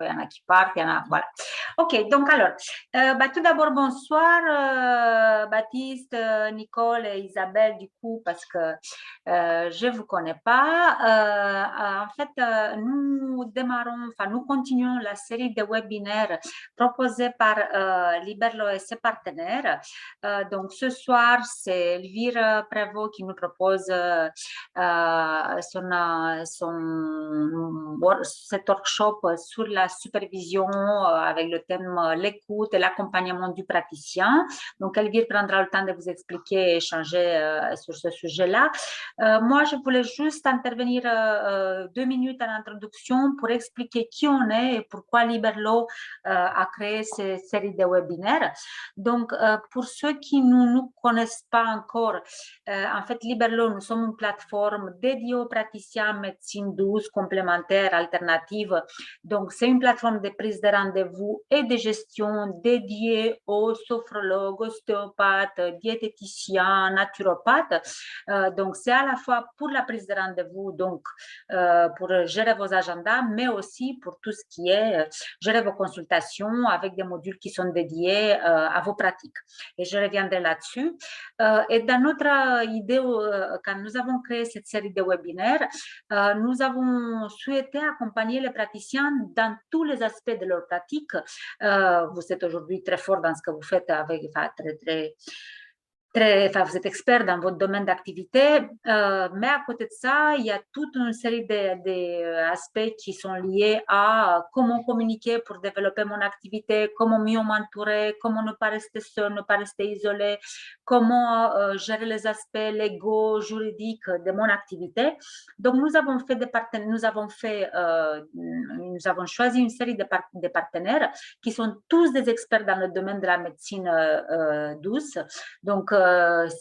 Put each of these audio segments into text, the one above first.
il y en a qui partent, il y en a, voilà. Ok, donc alors, tout d'abord, bonsoir Baptiste, Nicole et Isabelle, du coup, parce que je ne vous connais pas. En fait, nous continuons la série de webinaires proposés par Liberlo et ses partenaires. Donc, ce soir, c'est Elvire Prévost qui nous propose cet workshop sur la supervision avec le thème l'écoute et l'accompagnement du praticien. Donc, Elvire prendra le temps de vous expliquer et échanger sur ce sujet-là. Moi, je voulais juste intervenir 2 minutes en introduction pour expliquer qui on est et pourquoi Liberlo a créé cette série de webinaires. Donc, pour ceux qui ne nous connaissent pas encore, en fait, Liberlo, nous sommes une plateforme dédiée aux praticiens en médecine douce, complémentaire, alternative. Donc, c'est une plateforme de prise de rendez-vous et de gestion dédiée aux sophrologues, ostéopathes, diététiciens, naturopathes. Donc, c'est à la fois pour la prise de rendez-vous, donc pour gérer vos agendas, mais aussi pour tout ce qui est gérer vos consultations avec des modules qui sont dédiés à vos pratiques. Et je reviendrai là-dessus. Et dans notre idée, quand nous avons créé cette série de webinaires, nous avons souhaité accompagner les praticiens dans tous les aspects de leur pratique. Vous êtes aujourd'hui très fort dans ce que vous faites avec, vous êtes expert dans votre domaine d'activité, mais à côté de ça, il y a toute une série d'aspects qui sont liés à comment communiquer pour développer mon activité, comment mieux m'entourer, comment ne pas rester seul, ne pas rester isolé, comment gérer les aspects légaux, juridiques de mon activité. Donc, nous avons choisi une série de partenaires qui sont tous des experts dans le domaine de la médecine douce. Donc,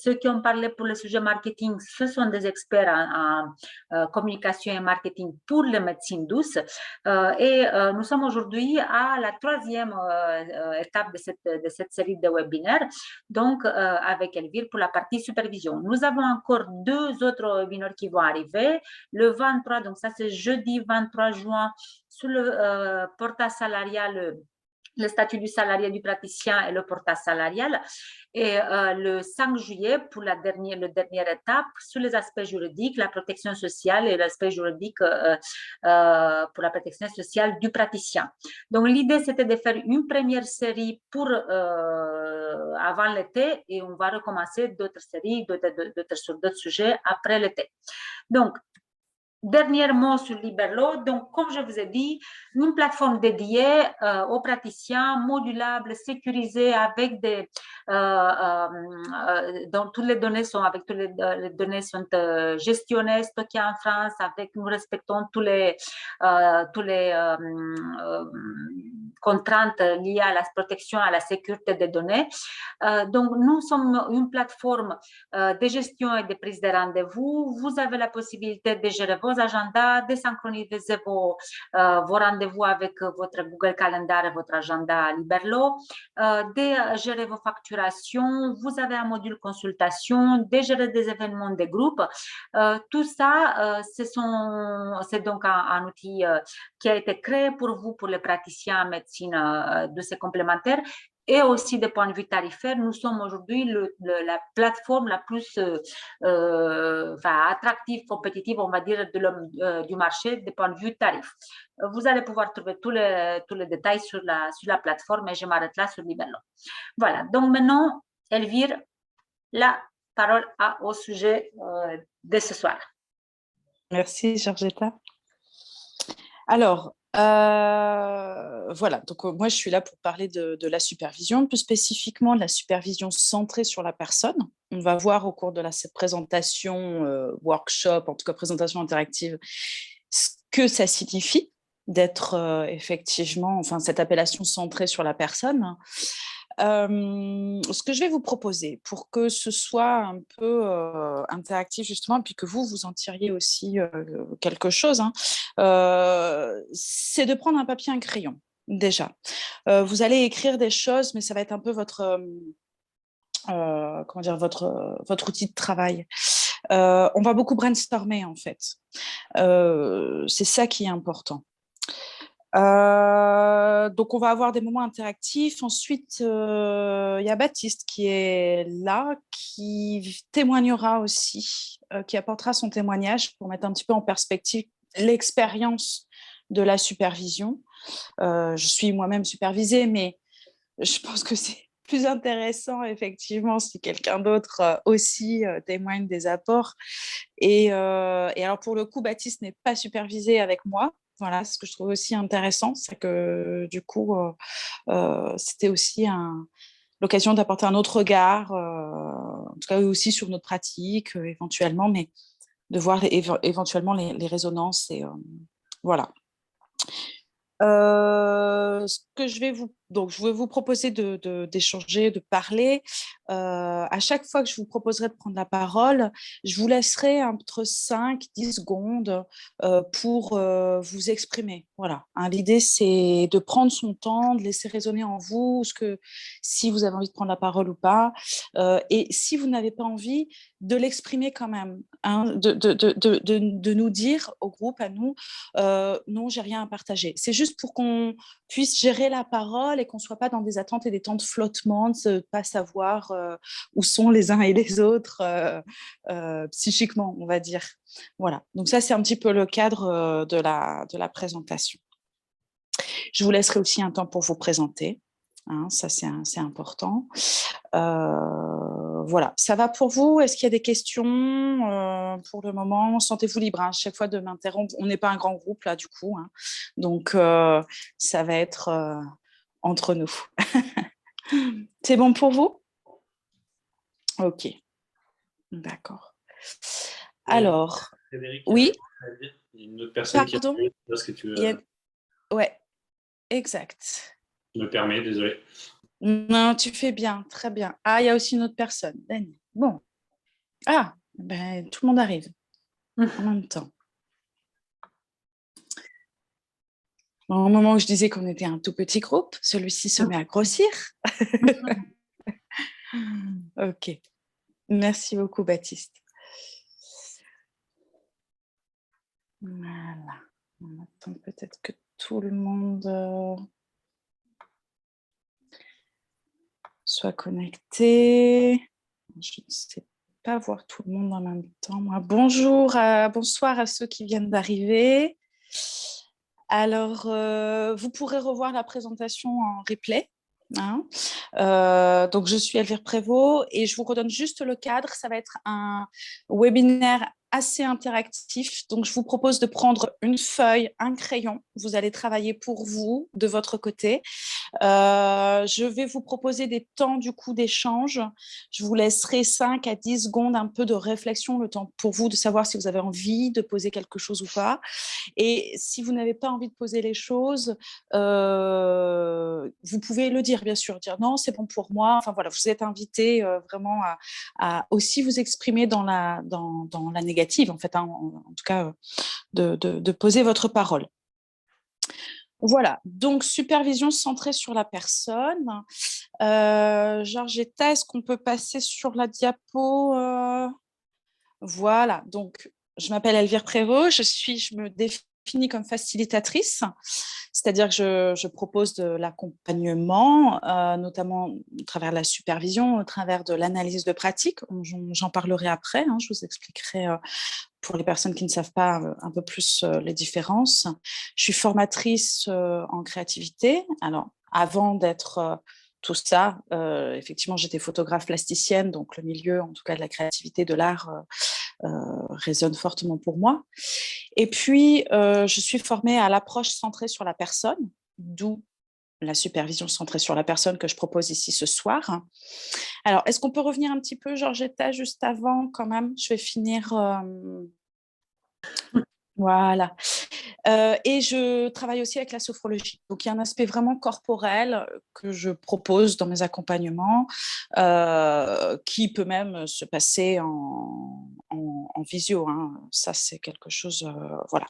ceux qui ont parlé pour le sujet marketing, ce sont des experts en communication et marketing pour les médecines douces. Et nous sommes aujourd'hui à la 3e étape de cette série de webinaires, donc avec Elvire pour la partie supervision. Nous avons encore 2 autres webinaires qui vont arriver. Le 23, donc ça c'est jeudi 23 juin, sur le portail salarial, le statut du salarié du praticien et le portage salarial. Et le 5 juillet, pour la dernière étape, sur les aspects juridiques, la protection sociale et l'aspect juridique pour la protection sociale du praticien. Donc, l'idée, c'était de faire une première série pour avant l'été et on va recommencer d'autres séries sur d'autres sujets après l'été. Donc, dernier mot sur Liberlo. Donc, comme je vous ai dit, une plateforme dédiée aux praticiens, modulable, sécurisée, avec dont toutes les données sont gestionnées, stockées en France, avec nous respectons tous les contraintes liées à la protection, à la sécurité des données. Donc, nous sommes une plateforme de gestion et de prise de rendez-vous. Vous avez la possibilité de gérer vos agendas, de synchroniser vos rendez-vous avec votre Google Calendar et votre agenda Liberlo, de gérer vos facturations. Vous avez un module consultation, de gérer des événements de groupe. Tout ça, c'est donc un outil qui a été créé pour vous, pour les praticiens en médecine douce et complémentaire. Et aussi, de point de vue tarifaire, nous sommes aujourd'hui la plateforme la plus attractive, compétitive, on va dire, du marché, de point de vue tarif. Vous allez pouvoir trouver tous les détails sur la plateforme et je m'arrête là sur Liberlo. Voilà, donc maintenant, Elvire, la parole au sujet de ce soir. Merci, Georgetta. Alors, voilà, donc moi je suis là pour parler de la supervision, plus spécifiquement de la supervision centrée sur la personne. On va voir au cours de cette présentation, workshop, en tout cas présentation interactive, ce que ça signifie d'être effectivement, enfin cette appellation centrée sur la personne. Ce que je vais vous proposer pour que ce soit un peu interactif justement, puis que vous en tiriez aussi quelque chose, c'est de prendre un papier et un crayon déjà. Vous allez écrire des choses, mais ça va être un peu votre outil de travail. On va beaucoup brainstormer en fait. C'est ça qui est important. Donc, on va avoir des moments interactifs. Ensuite, il y a Baptiste qui est là, qui témoignera aussi, qui apportera son témoignage pour mettre un petit peu en perspective l'expérience de la supervision. Je suis moi-même supervisée, mais je pense que c'est plus intéressant, effectivement, si quelqu'un d'autre aussi témoigne des apports. Et alors, pour le coup, Baptiste n'est pas supervisé avec moi. Voilà, ce que je trouve aussi intéressant, c'est que du coup, c'était aussi l'occasion d'apporter un autre regard, en tout cas aussi sur notre pratique, éventuellement, mais de voir éventuellement les résonances. Et voilà. Ce que je vais vous proposer d'échanger, de parler. À chaque fois que je vous proposerai de prendre la parole, je vous laisserai entre 5-10 secondes pour vous exprimer. Voilà. Hein, l'idée, c'est de prendre son temps, de laisser résonner en vous si vous avez envie de prendre la parole ou pas. Et si vous n'avez pas envie, de l'exprimer quand même. Hein, de nous dire au groupe, à nous, non, j'ai rien à partager. C'est juste pour qu'on puisse gérer la parole et qu'on ne soit pas dans des attentes et des temps de flottement, de ne pas savoir où sont les uns et les autres psychiquement, on va dire. Voilà, donc ça, c'est un petit peu le cadre de la présentation. Je vous laisserai aussi un temps pour vous présenter. Hein, ça, c'est important. Voilà, ça va pour vous? Est-ce qu'il y a des questions pour le moment? Sentez-vous libre, hein, à chaque fois de m'interrompre. On n'est pas un grand groupe là, du coup. Hein. Donc, ça va être entre nous. C'est bon pour vous? Ok, d'accord. Alors, Frédéric, oui? il y a une autre personne qui a Pardon? ce que tu Ouais, exact. Je me permets, désolé. Non, tu fais bien, très bien. Ah, il y a aussi une autre personne, Dani. Bon. Ah, ben, tout le monde arrive en même temps. Au moment où je disais qu'on était un tout petit groupe, celui-ci se met à grossir. Ok. Merci beaucoup, Baptiste. Voilà. On attend peut-être que tout le monde soit connecté. Je ne sais pas voir tout le monde en même temps. Bonsoir à ceux qui viennent d'arriver. Alors, vous pourrez revoir la présentation en replay. Hein. Donc, je suis Elvire Prévost et je vous redonne juste le cadre. Ça va être un webinaire assez interactif. Donc, je vous propose de prendre une feuille, un crayon. Vous allez travailler pour vous, de votre côté. Je vais vous proposer des temps du coup d'échange. Je vous laisserai 5 à 10 secondes un peu de réflexion, le temps pour vous de savoir si vous avez envie de poser quelque chose ou pas. Et si vous n'avez pas envie de poser les choses, vous pouvez le dire, bien sûr, dire non, c'est bon pour moi. Enfin voilà, vous êtes invité vraiment à aussi vous exprimer dans la négative, en fait, hein, en tout cas, de poser votre parole. Voilà, donc supervision centrée sur la personne. Georgetta, est-ce qu'on peut passer sur la diapo Voilà, donc je m'appelle Elvire Prévost, je me définis comme facilitatrice, c'est-à-dire que je propose de l'accompagnement, notamment au travers de la supervision, au travers de l'analyse de pratique. J'en parlerai après, hein, je vous expliquerai pour les personnes qui ne savent pas un peu plus les différences. Je suis formatrice en créativité. Alors, avant d'être tout ça, effectivement, j'étais photographe plasticienne, donc le milieu, en tout cas de la créativité, de l'art, résonne fortement pour moi. Et puis, je suis formée à l'approche centrée sur la personne, d'où la supervision centrée sur la personne que je propose ici ce soir. Alors, est-ce qu'on peut revenir un petit peu, Georgetta, juste avant quand même? Je vais finir... Voilà. Et je travaille aussi avec la sophrologie. Donc, il y a un aspect vraiment corporel que je propose dans mes accompagnements, qui peut même se passer en visio. Hein. Ça, c'est quelque chose... voilà.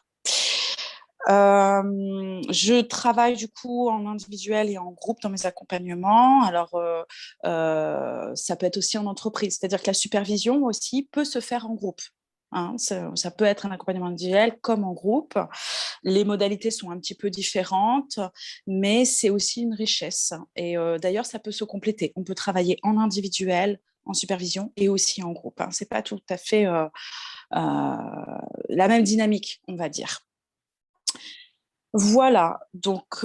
Je travaille du coup en individuel et en groupe dans mes accompagnements. Alors, ça peut être aussi en entreprise. C'est-à-dire que la supervision aussi peut se faire en groupe. hein. Ça peut être un accompagnement individuel comme en groupe. Les modalités sont un petit peu différentes, mais c'est aussi une richesse. Et d'ailleurs, ça peut se compléter. On peut travailler en individuel, en supervision et aussi en groupe, hein. Ce n'est pas tout à fait la même dynamique, on va dire. Voilà, donc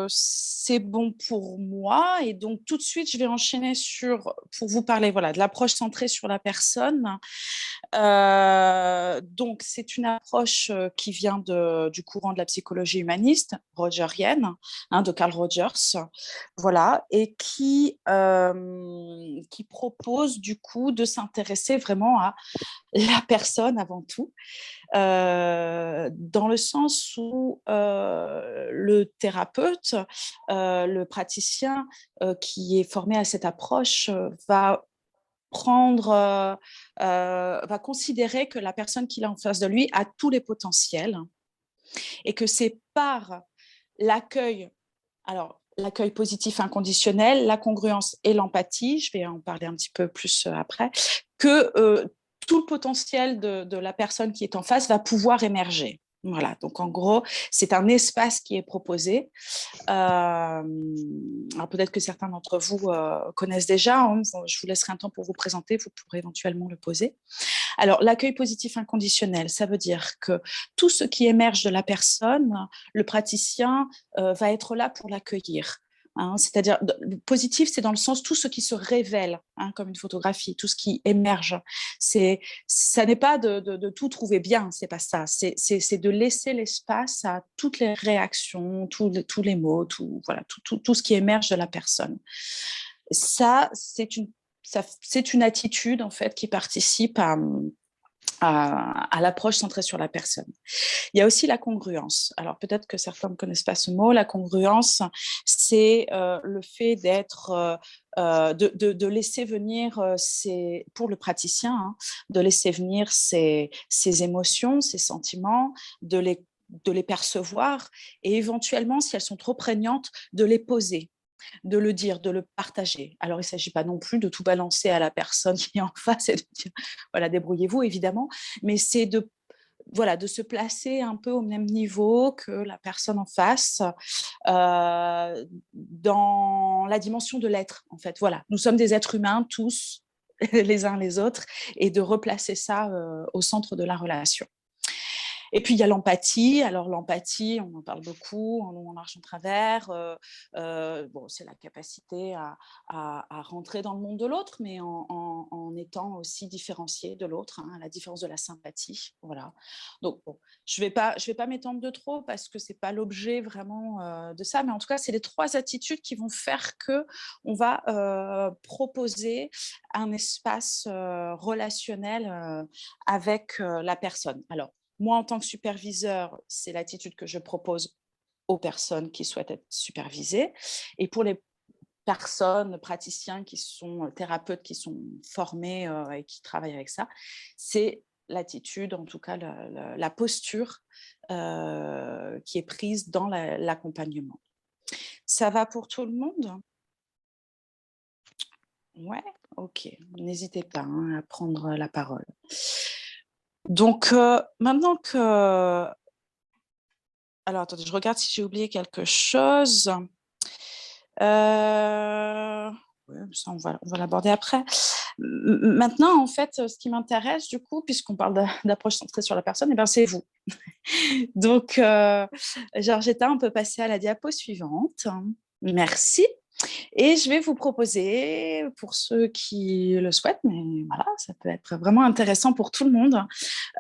c'est bon pour moi. Et donc, tout de suite, je vais enchaîner pour vous parler de l'approche centrée sur la personne. Donc, c'est une approche qui vient du courant de la psychologie humaniste, rogerienne, hein, de Carl Rogers, voilà, et qui propose du coup de s'intéresser vraiment à la personne avant tout, dans le sens où le thérapeute, le praticien qui est formé à cette approche va considérer que la personne qu'il a en face de lui a tous les potentiels et que c'est par l'accueil, alors l'accueil positif inconditionnel, la congruence et l'empathie, je vais en parler un petit peu plus après, que tout le potentiel de la personne qui est en face va pouvoir émerger. Voilà, donc en gros, c'est un espace qui est proposé. Alors peut-être que certains d'entre vous connaissent déjà, hein. Je vous laisserai un temps pour vous présenter, vous pourrez éventuellement le poser. Alors, l'accueil positif inconditionnel, ça veut dire que tout ce qui émerge de la personne, le praticien va être là pour l'accueillir. Hein, c'est-à-dire, positif, c'est dans le sens tout ce qui se révèle, hein, comme une photographie, tout ce qui émerge. Ça n'est pas de tout trouver bien, c'est pas ça. C'est de laisser l'espace à toutes les réactions, tous les mots, tout ce qui émerge de la personne. Ça, c'est une attitude en fait qui participe à l'approche centrée sur la personne. Il y a aussi la congruence. Alors peut-être que certains ne connaissent pas ce mot. La congruence, c'est le fait de laisser venir pour le praticien, hein, de laisser venir ses émotions, ses sentiments, de les percevoir et éventuellement, si elles sont trop prégnantes, de les poser, de le dire, de le partager. Alors, il ne s'agit pas non plus de tout balancer à la personne qui est en face et de dire, voilà, débrouillez-vous, évidemment, mais c'est de se placer un peu au même niveau que la personne en face dans la dimension de l'être, en fait. Voilà, nous sommes des êtres humains, tous, les uns les autres, et de replacer ça au centre de la relation. Et puis, il y a l'empathie. Alors, l'empathie, on en parle beaucoup, en long, en large, en travers. C'est la capacité à rentrer dans le monde de l'autre, mais en étant aussi différencié de l'autre, hein, à la différence de la sympathie. Voilà. Donc, bon, je vais pas m'étendre de trop parce que ce n'est pas l'objet vraiment de ça, mais en tout cas, c'est les 3 attitudes qui vont faire qu'on va proposer un espace relationnel avec la personne. Alors, moi, en tant que superviseur, c'est l'attitude que je propose aux personnes qui souhaitent être supervisées. Et pour les personnes, praticiens qui sont thérapeutes, qui sont formés et qui travaillent avec ça, c'est l'attitude, en tout cas la posture qui est prise dans l'accompagnement. Ça va pour tout le monde ? Ouais, ok. N'hésitez pas à prendre la parole. Donc, maintenant que... Alors, attendez, je regarde si j'ai oublié quelque chose. Ça, on va l'aborder après. Maintenant, en fait, ce qui m'intéresse, du coup, puisqu'on parle d'approche centrée sur la personne, c'est vous. Donc, Georgetta, on peut passer à la diapo suivante. Merci. Et je vais vous proposer, pour ceux qui le souhaitent, mais voilà, ça peut être vraiment intéressant pour tout le monde,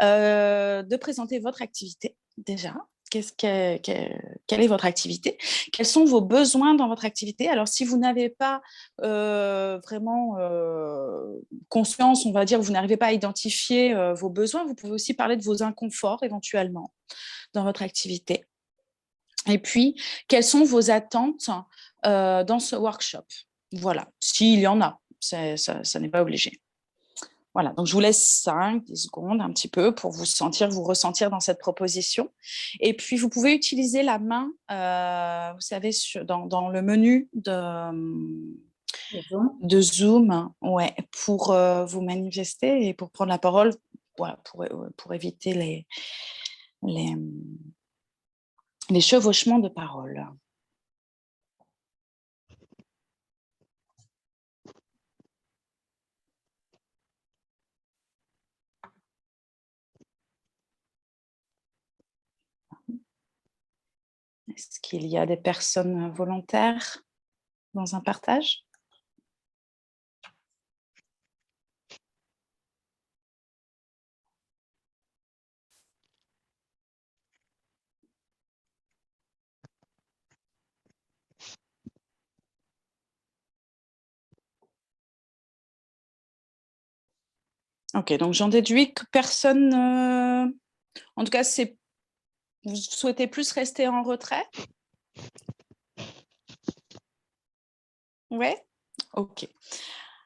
de présenter votre activité déjà. Quelle est votre activité? Quels sont vos besoins dans votre activité? Alors, si vous n'avez pas vraiment conscience, on va dire, vous n'arrivez pas à identifier vos besoins, vous pouvez aussi parler de vos inconforts éventuellement dans votre activité. Et puis, quelles sont vos attentes dans ce workshop? Voilà, s'il y en a, ça n'est pas obligé. Voilà, donc je vous laisse 5-10 secondes un petit peu pour vous ressentir dans cette proposition. Et puis, vous pouvez utiliser la main, vous savez, dans le menu de Zoom, ouais, pour vous manifester et pour prendre la parole voilà, pour éviter les, les chevauchements de paroles. Est-ce qu'il y a des personnes volontaires dans un partage? Ok, donc j'en déduis que personne... En tout cas, vous souhaitez plus rester en retrait? Ouais. Ok.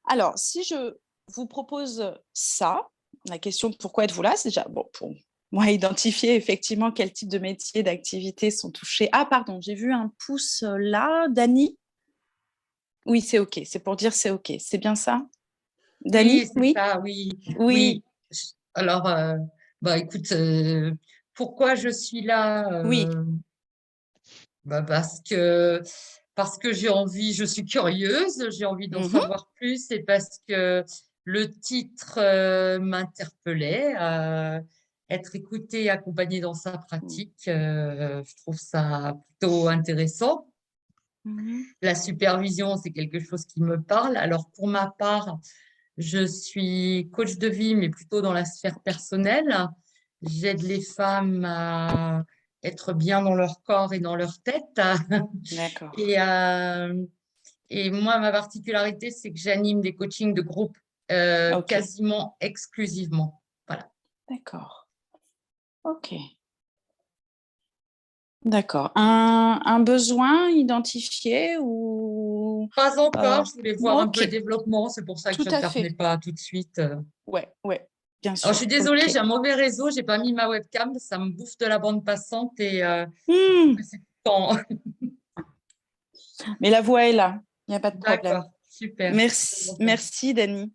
Alors, si je vous propose ça, la question de pourquoi êtes-vous là, c'est déjà bon pour moi identifier effectivement quel type de métier, d'activité sont touchés. Ah, pardon, j'ai vu un pouce là. Dani? Oui, c'est ok. C'est pour dire c'est ok. C'est bien ça? Dani? Oui, c'est Oui? ça, oui. Oui. Oui. Alors, écoute, pourquoi je suis là? Oui. Bah, parce que j'ai envie, je suis curieuse, j'ai envie d'en Mhm. savoir plus et parce que le titre m'interpellait. Être écouté et accompagné dans sa pratique, je trouve ça plutôt intéressant. Mhm. La supervision, c'est quelque chose qui me parle. Alors, pour ma part, je suis coach de vie, mais plutôt dans la sphère personnelle. J'aide les femmes à être bien dans leur corps et dans leur tête. D'accord. Et, et moi, ma particularité, c'est que j'anime des coachings de groupe Ok. quasiment exclusivement. Voilà. D'accord. Ok. D'accord. Un besoin identifié ou... Pas encore, je voulais voir un peu le Ok, développement, c'est pour ça que tout je ne à t'appelais fait. pas tout de suite. Ouais, bien Alors, je suis sûr. désolée, Ok. j'ai un mauvais réseau, j'ai pas mis ma webcam, ça me bouffe de la bande passante et Hmm. c'est quand. Mais la voix est là, il n'y a pas de problème. D'accord, super. Merci Dani.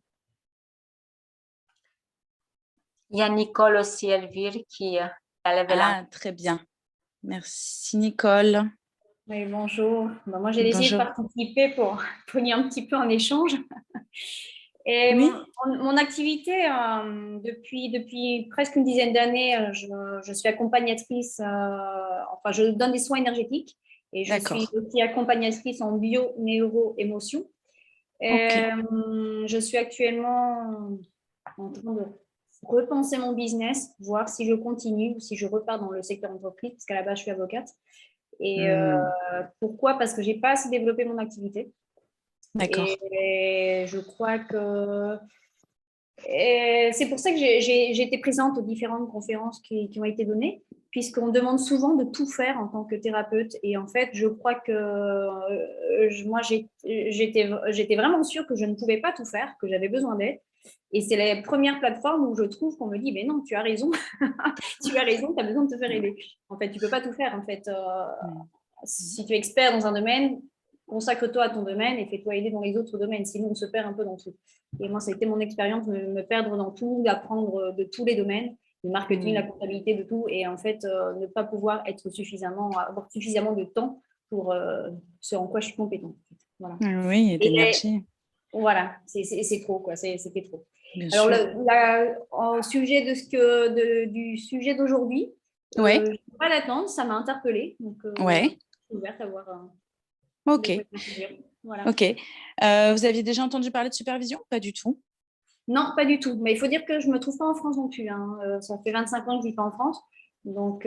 Il y a Nicole aussi, Elvire, qui a levé la main. Ah, très bien. Merci Nicole. Oui, bonjour. Moi, j'ai décidé de Bonjour. participer pour venir un petit peu en échange. Et Oui. mon activité, depuis presque une dizaine d'années, je suis accompagnatrice, enfin, je donne des soins énergétiques et je suis D'accord. aussi accompagnatrice en bio, neuro, émotion. Ok. Je suis actuellement en train de repenser mon business, voir si je continue ou si je repars dans le secteur entreprise, parce qu'à la base, je suis avocate. Et Hmm. pourquoi? Parce que j'ai pas assez développé mon activité. D'accord. Et je crois que c'est pour ça que j'ai été présente aux différentes conférences qui ont été données, puisqu'on demande souvent de tout faire en tant que thérapeute. Et en fait, je crois que moi, j'étais vraiment sûre que je ne pouvais pas tout faire, que j'avais besoin d'aide. Et c'est les premières plateformes où je trouve qu'on me dit, mais non, tu as raison, tu as raison, tu as besoin de te faire aider. En fait, tu ne peux pas tout faire. En fait, si tu es expert dans un domaine, consacre-toi à ton domaine et fais-toi aider dans les autres domaines. Sinon, on se perd un peu dans tout. Et moi, ça a été mon expérience de me perdre dans tout, d'apprendre de tous les domaines, le marketing, la comptabilité, de tout. Et en fait, ne pas pouvoir avoir suffisamment de temps pour ce en quoi je suis compétente. Voilà. Oui, et d'énergie. Voilà, c'est trop, quoi. C'était trop. Bien Alors, sûr. au sujet du sujet d'aujourd'hui, Ouais. je n'ai pas l'attendre, ça m'a interpellée. Donc, Ouais. je suis ouverte à voir. Ok. Voilà. Ok. Vous aviez déjà entendu parler de supervision? Pas du tout. Non, pas du tout. Mais il faut dire que je ne me trouve pas en France non plus. Hein. Ça fait 25 ans que je ne vis pas en France. Donc,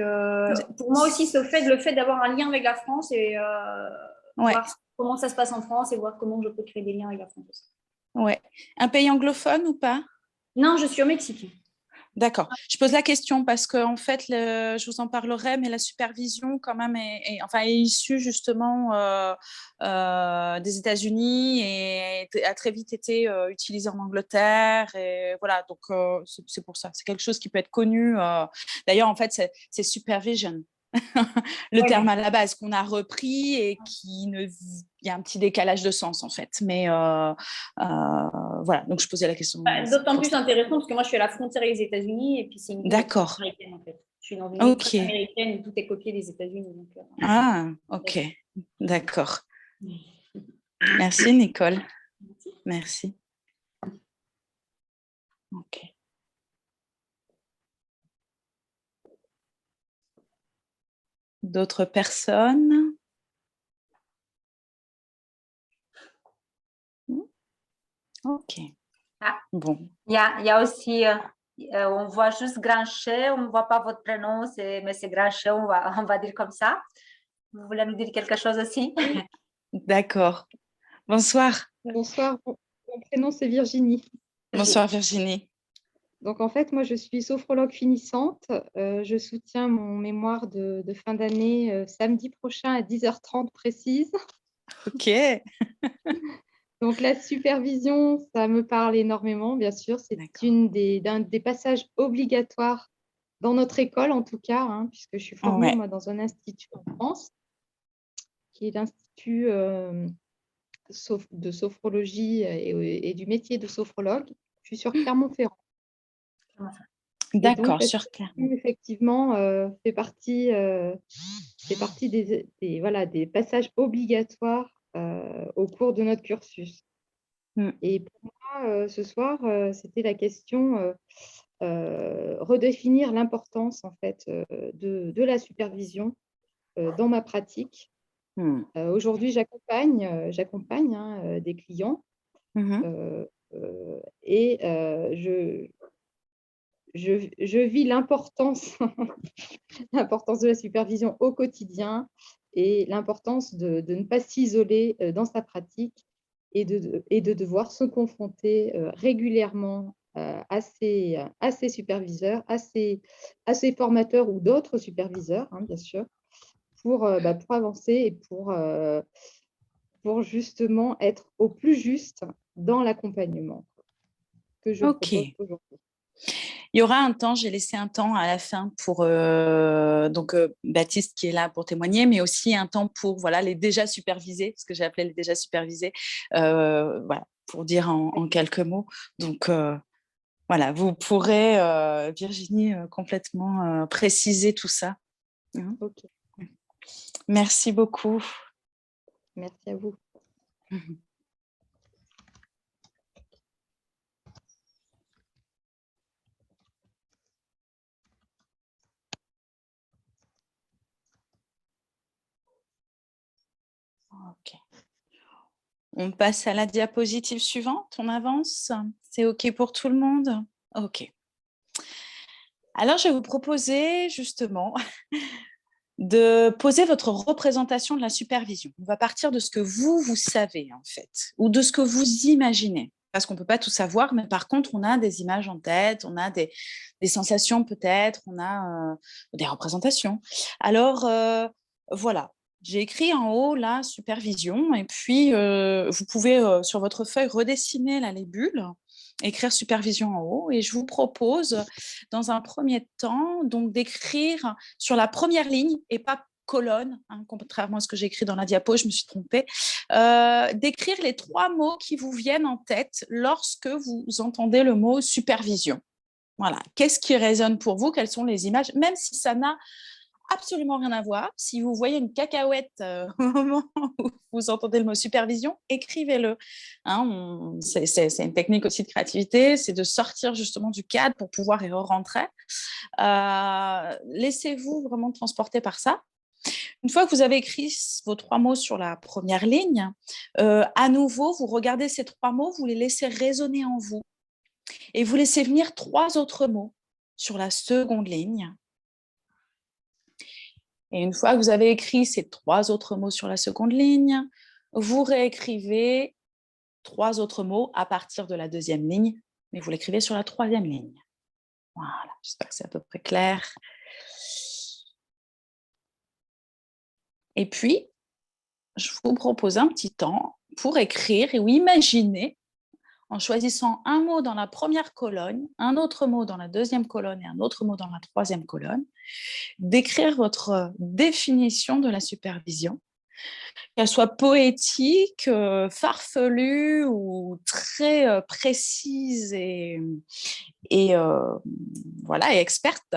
pour moi aussi, le fait d'avoir un lien avec la France et Ouais. voir comment ça se passe en France et voir comment je peux créer des liens avec la France. Ouais. Un pays anglophone ou pas? Non, je suis au Mexique. D'accord. Je pose la question parce que en fait, je vous en parlerai, mais la supervision quand même est issue justement des États-Unis et a très vite été utilisée en Angleterre. Et voilà, donc c'est pour ça. C'est quelque chose qui peut être connu. D'ailleurs, en fait, c'est supervision. le Ouais. terme à la base qu'on a repris et il y a un petit décalage de sens en fait. Mais voilà, donc je posais la question. D'autant plus intéressant parce que moi, je suis à la frontière avec les États-Unis et puis c'est une ville D'accord. américaine en fait. Je suis dans une Ok. ville américaine où tout est copié des États-Unis. Donc, Ah, ok. D'accord. Merci, Nicole. Merci. Ok. D'autres personnes? Ok. Ah. Bon. Il y a aussi, on voit juste Grancher, on ne voit pas votre prénom, mais c'est Grancher, on va dire comme ça. Vous voulez nous dire quelque chose aussi? D'accord. Bonsoir. Bonsoir, mon prénom c'est Virginie. Bonsoir Virginie. Donc en fait, moi je suis sophrologue finissante. Je soutiens mon mémoire de fin d'année samedi prochain à 10h30 précise. Ok. Donc la supervision, ça me parle énormément, bien sûr. C'est un des passages obligatoires dans notre école en tout cas, hein, puisque je suis formée moi, dans un institut en France, qui est l'Institut de sophrologie et du métier de sophrologue. Je suis sur Clermont-Ferrand. D'accord, donc, sur Clermont. Effectivement, fait partie des passages obligatoires au cours de notre cursus. Et pour moi, ce soir, c'était la question redéfinir l'importance en fait de la supervision dans ma pratique. Aujourd'hui, j'accompagne des clients et je vis l'importance de la supervision au quotidien et l'importance de ne pas s'isoler dans sa pratique et de devoir se confronter régulièrement à ses superviseurs, à ses formateurs ou d'autres superviseurs, hein, bien sûr, pour avancer et pour justement être au plus juste dans l'accompagnement que je propose aujourd'hui. Il y aura un temps, j'ai laissé un temps à la fin pour Baptiste qui est là pour témoigner, mais aussi un temps pour les déjà supervisés, ce que j'ai appelé les déjà supervisés, pour dire en quelques mots. Donc voilà, vous pourrez, Virginie, complètement préciser tout ça. Okay. Merci beaucoup. Merci à vous. Ok. On passe à la diapositive suivante, on avance. C'est OK pour tout le monde? OK. Alors, je vais vous proposer justement de poser votre représentation de la supervision. On va partir de ce que vous savez en fait, ou de ce que vous imaginez. Parce qu'on ne peut pas tout savoir, mais par contre, on a des images en tête, on a des sensations peut-être, on a des représentations. Alors, voilà. J'ai écrit en haut la supervision et puis vous pouvez sur votre feuille redessiner là, les bulles, écrire supervision en haut et je vous propose dans un premier temps donc d'écrire sur la première ligne et pas colonne, hein, contrairement à ce que j'ai écrit dans la diapo, je me suis trompée, d'écrire les 3 mots qui vous viennent en tête lorsque vous entendez le mot supervision. Voilà, qu'est-ce qui résonne pour vous? Quelles sont les images? Même si ça n'a absolument rien à voir. Si vous voyez une cacahuète au moment où vous entendez le mot supervision, écrivez-le. Hein, c'est une technique aussi de créativité, c'est de sortir justement du cadre pour pouvoir y rentrer. Laissez-vous vraiment transporter par ça. Une fois que vous avez écrit vos 3 mots sur la première ligne, à nouveau, vous regardez ces 3 mots, vous les laissez résonner en vous et vous laissez venir 3 autres mots sur la seconde ligne. Et une fois que vous avez écrit ces 3 autres mots sur la seconde ligne, vous réécrivez 3 autres mots à partir de la deuxième ligne, mais vous l'écrivez sur la troisième ligne. Voilà, j'espère que c'est à peu près clair. Et puis, je vous propose un petit temps pour écrire ou imaginer en choisissant un mot dans la première colonne, un autre mot dans la deuxième colonne et un autre mot dans la troisième colonne, d'écrire votre définition de la supervision, qu'elle soit poétique, farfelue ou très précise et voilà, et experte,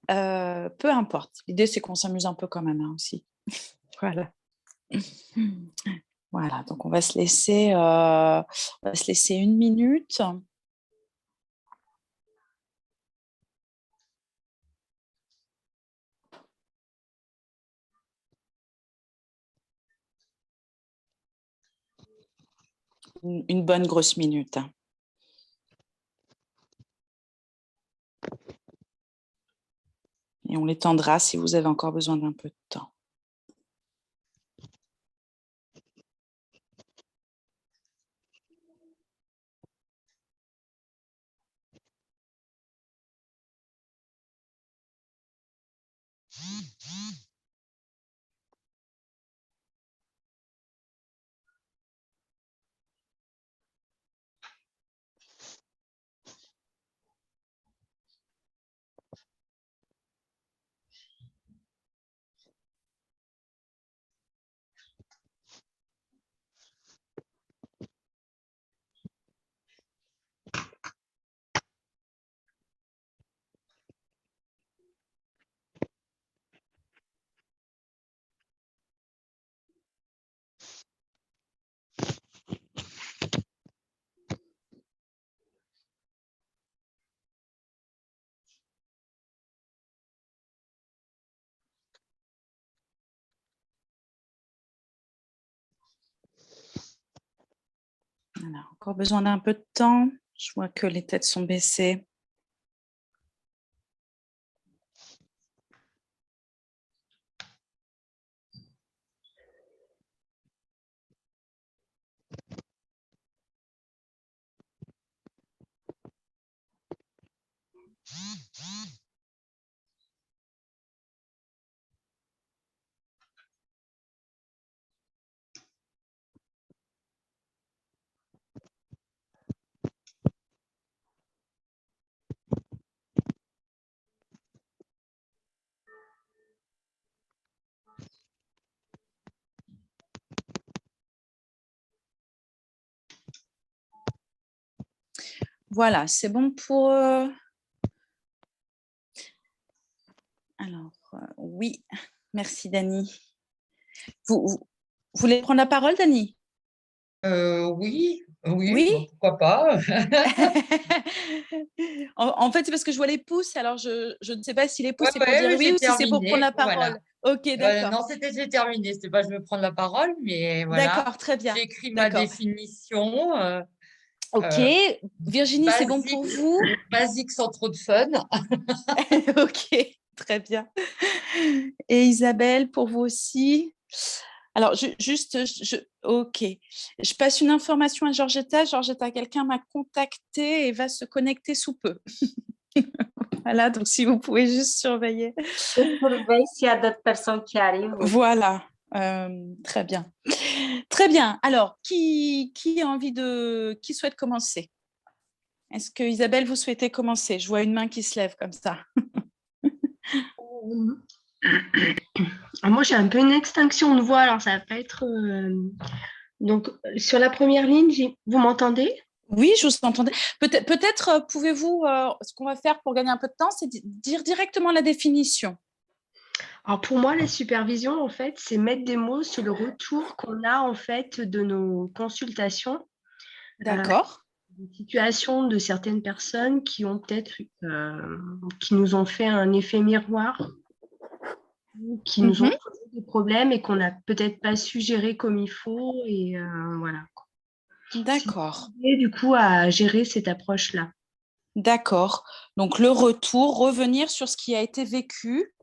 peu importe. L'idée, c'est qu'on s'amuse un peu quand même aussi. Voilà. Voilà, donc on va se laisser 1 minute. Une bonne grosse minute. Et on l'étendra si vous avez encore besoin d'un peu de temps. Voilà, encore besoin d'un peu de temps. Je vois que les têtes sont baissées. Voilà, c'est bon pour... Alors, oui, merci Dani. Vous voulez prendre la parole, Dani? Oui, Oui. bon, pourquoi pas. En fait, c'est parce que je vois les pouces, alors je ne sais pas si les pouces, c'est pour Ouais, dire mais oui j'ai ou si c'est pour prendre terminé, la parole. voilà. Ok, d'accord. Non, j'ai terminé, c'était pas je veux prendre la parole, mais voilà. D'accord, très bien. J'ai écrit ma D'accord. définition. Ok. Virginie, c'est bon pour vous? Basique sans trop de fun. Ok, très bien. Et Isabelle, pour vous aussi? Alors, ok. Je passe une information à Georgetta. Georgetta, quelqu'un m'a contacté et va se connecter sous peu. Voilà, donc si vous pouvez juste surveiller. Je surveille s'il y a d'autres personnes qui arrivent. Voilà, très bien. Très bien. Alors, qui a envie qui souhaite commencer? Est-ce que Isabelle, vous souhaitez commencer? Je vois une main qui se lève comme ça. Moi, j'ai un peu une extinction de voix, alors ça va pas être... Donc, sur la première ligne, vous m'entendez? Oui, je vous entendais. Peut-être pouvez-vous, ce qu'on va faire pour gagner un peu de temps, c'est dire directement la définition. Alors, pour moi, la supervision, en fait, c'est mettre des mots sur le retour qu'on a, en fait, de nos consultations. D'accord. Des situations de certaines personnes qui ont peut-être, qui nous ont fait un effet miroir, qui nous ont posé des problèmes et qu'on n'a peut-être pas su gérer comme il faut. Et voilà. D'accord. Et du coup, à gérer cette approche-là. D'accord. Donc, le retour, revenir sur ce qui a été vécu.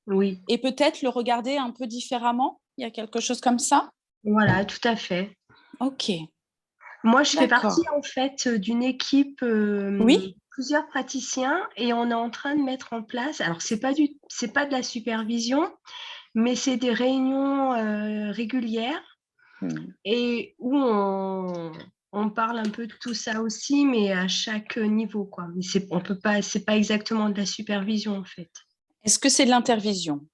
Oui. Et peut-être le regarder un peu différemment. Il y a quelque chose comme ça? Voilà, tout à fait. Ok. Moi, je fais partie en fait d'une équipe, oui, plusieurs praticiens, et on est en train de mettre en place. Alors, c'est pas de la supervision, mais c'est des réunions régulières et où on parle un peu de tout ça aussi, mais à chaque niveau, quoi. Mais on peut pas, c'est pas exactement de la supervision, en fait. Est-ce que c'est de l'intervision?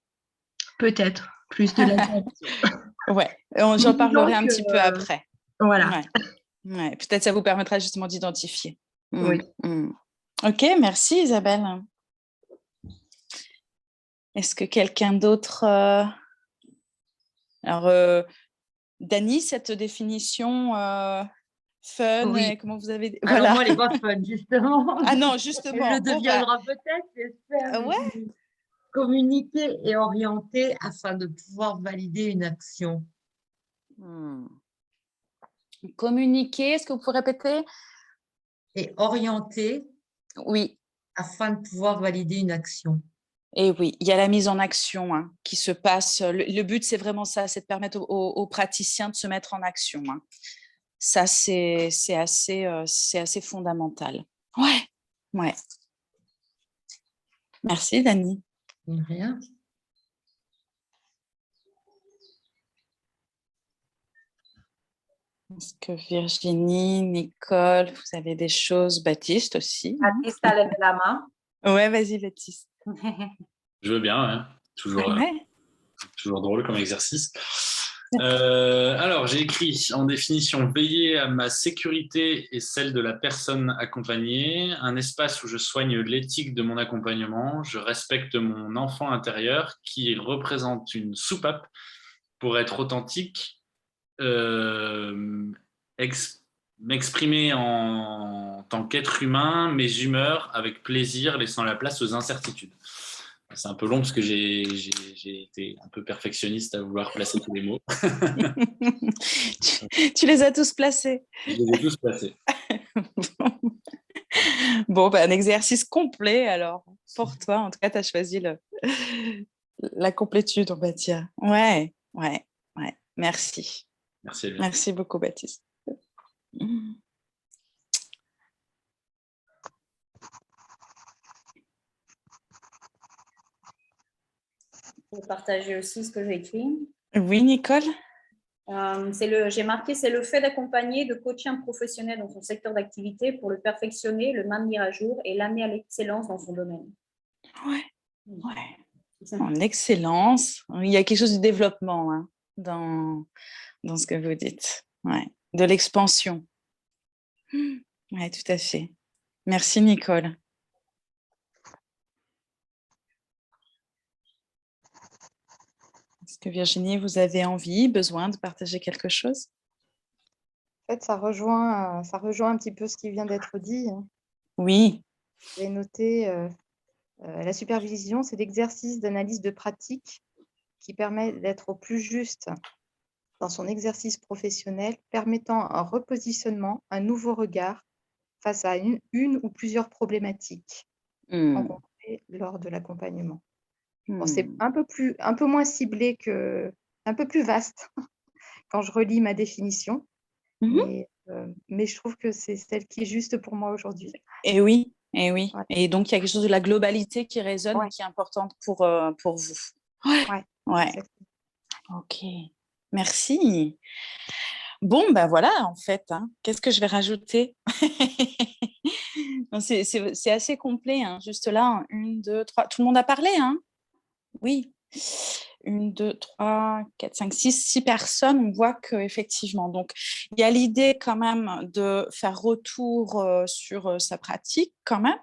Peut-être plus de l'intervision. Ouais, j'en parlerai un petit peu après. Voilà. Ouais, peut-être ça vous permettra justement d'identifier. Oui. Ok, merci Isabelle. Est-ce que quelqu'un d'autre... Alors, Dani, cette définition fun, Oui. comment vous avez... Alors Voilà. moi, elle n'est pas fun, justement. Ah non, justement. Elle le deviendra peut-être, j'espère. Ouais. Communiquer et orienter afin de pouvoir valider une action. Communiquer, est-ce que vous pouvez répéter? Et orienter Oui. afin de pouvoir valider une action. Et oui, il y a la mise en action qui se passe. Le but, c'est vraiment ça, c'est de permettre aux praticiens de se mettre en action. Ça, c'est assez fondamental. Ouais. Merci, Dani. Rien. Est-ce que Virginie, Nicole, vous avez des choses? Baptiste aussi. Baptiste a levé la main. Ouais, vas-y, Baptiste. Je veux bien, hein. Toujours drôle comme exercice. Alors, j'ai écrit en définition: veiller à ma sécurité et celle de la personne accompagnée, un espace où je soigne l'éthique de mon accompagnement, je respecte mon enfant intérieur qui représente une soupape pour être authentique, m'exprimer en tant qu'être humain, mes humeurs avec plaisir, laissant la place aux incertitudes. C'est un peu long parce que j'ai été un peu perfectionniste à vouloir placer tous les mots. Tu les as tous placés. Je les ai tous placés. Bon, un exercice complet alors pour toi. En tout cas, tu as choisi la complétude, on va dire. Ouais. Merci. Merci, Elvire. Merci beaucoup, Baptiste. Je vais partager aussi ce que j'ai écrit. Oui, Nicole? J'ai marqué, c'est le fait d'accompagner, de coacher un professionnel dans son secteur d'activité pour le perfectionner, le maintenir à jour et l'amener à l'excellence dans son domaine. Ouais. En excellence. Il y a quelque chose de développement dans ce que vous dites. Ouais. De l'expansion. Oui, tout à fait. Merci, Nicole. Est-ce que Virginie, vous avez besoin de partager quelque chose? En fait, ça rejoint un petit peu ce qui vient d'être dit. Oui. J'ai noté la supervision, c'est l'exercice d'analyse de pratique qui permet d'être au plus juste dans son exercice professionnel, permettant un repositionnement, un nouveau regard face à une ou plusieurs problématiques rencontrées lors de l'accompagnement. Bon, c'est un peu moins ciblé un peu plus vaste quand je relis ma définition, mais je trouve que c'est celle qui est juste pour moi aujourd'hui. Et oui. Ouais. Et donc, il y a quelque chose de la globalité qui résonne, qui est importante pour vous. Ouais. Ok. Merci. Bon, voilà, en fait. Qu'est-ce que je vais rajouter? C'est assez complet. Juste là, 1, 2, 3. Tout le monde a parlé, Oui. 1, 2, 3, 4, 5, 6 personnes, on voit qu'effectivement, donc il y a l'idée quand même de faire retour sur sa pratique, quand même,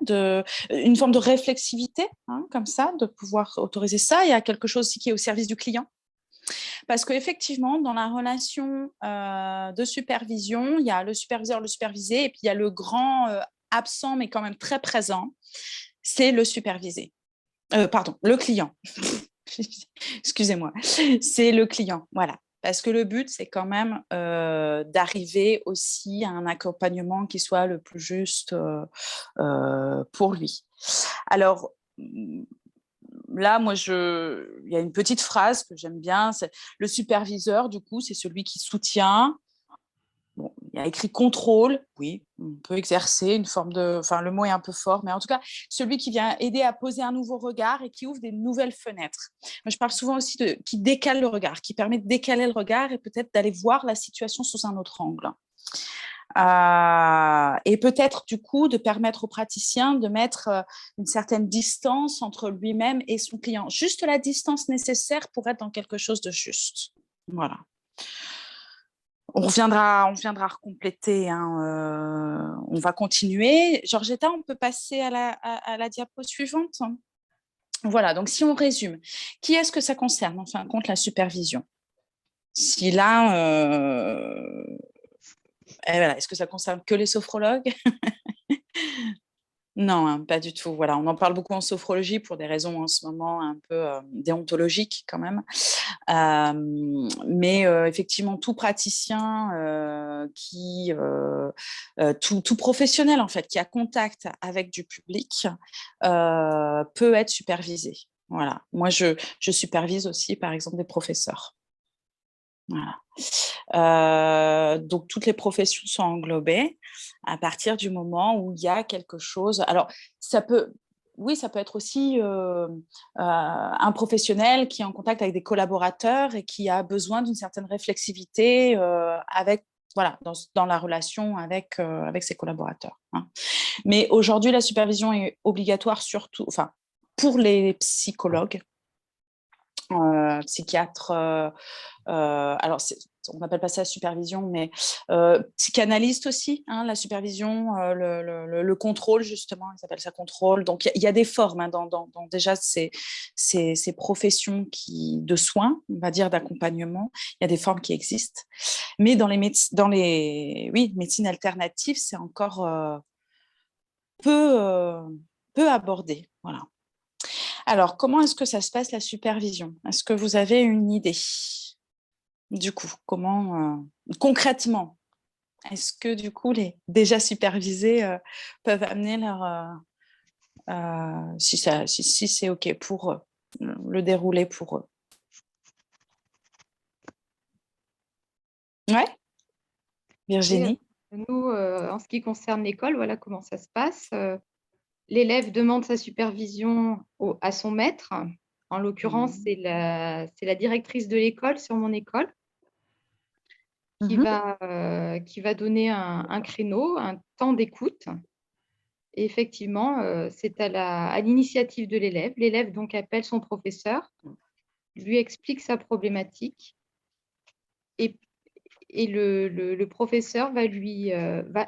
une forme de réflexivité, comme ça, de pouvoir autoriser ça. Il y a quelque chose aussi qui est au service du client. Parce qu'effectivement, dans la relation de supervision, il y a le superviseur, le supervisé, et puis il y a le grand absent, mais quand même très présent, c'est le supervisé. Le client. Excusez-moi, c'est le client, voilà. Parce que le but, c'est quand même d'arriver aussi à un accompagnement qui soit le plus juste pour lui. Alors, là, moi, il y a une petite phrase que j'aime bien, c'est le superviseur, du coup, c'est celui qui soutient. Bon, il y a écrit contrôle, oui, on peut exercer une forme de... Enfin, le mot est un peu fort, mais en tout cas, celui qui vient aider à poser un nouveau regard et qui ouvre des nouvelles fenêtres. Moi, je parle souvent aussi qui décale le regard, qui permet de décaler le regard et peut-être d'aller voir la situation sous un autre angle. Et peut-être du coup de permettre au praticien de mettre une certaine distance entre lui-même et son client, juste la distance nécessaire pour être dans quelque chose de juste. Voilà. On reviendra recompléter, hein, on va continuer. Georgetta, on peut passer à la diapo suivante. Voilà, donc si on résume, qui est-ce que ça concerne en fin de compte la supervision? Si là, voilà, est-ce que ça concerne que les sophrologues? Non, hein, pas du tout. Voilà, on en parle beaucoup en sophrologie pour des raisons en ce moment un peu déontologiques quand même. Mais effectivement, tout praticien, tout professionnel en fait, qui a contact avec du public peut être supervisé. Voilà. Moi, je supervise aussi, par exemple, des professeurs. Voilà. Donc, toutes les professions sont englobées à partir du moment où il y a quelque chose. Alors, ça peut être aussi un professionnel qui est en contact avec des collaborateurs et qui a besoin d'une certaine réflexivité dans la relation avec ses collaborateurs. Hein. Mais aujourd'hui, la supervision est obligatoire surtout, pour les psychologues, psychiatres. Alors, on n'appelle pas ça la supervision, mais psychanalyste aussi, hein, la supervision, le contrôle, justement, ils appellent ça contrôle. Donc, il y a des formes hein, dans déjà ces professions de soins, on va dire, d'accompagnement. Il y a des formes qui existent. Mais dans les médecines alternatives, c'est encore peu abordé. Voilà. Alors, comment est-ce que ça se passe, la supervision? Est-ce que vous avez une idée? Du coup, comment concrètement, est-ce que du coup les déjà supervisés peuvent amener si c'est OK pour le dérouler pour eux? Ouais, Virginie? Nous, en ce qui concerne l'école, voilà comment ça se passe. L'élève demande sa supervision à son maître. En l'occurrence, c'est la directrice de l'école sur mon école qui va donner un créneau, un temps d'écoute. Et effectivement, c'est à l'initiative de l'élève. L'élève donc appelle son professeur, lui explique sa problématique et le professeur va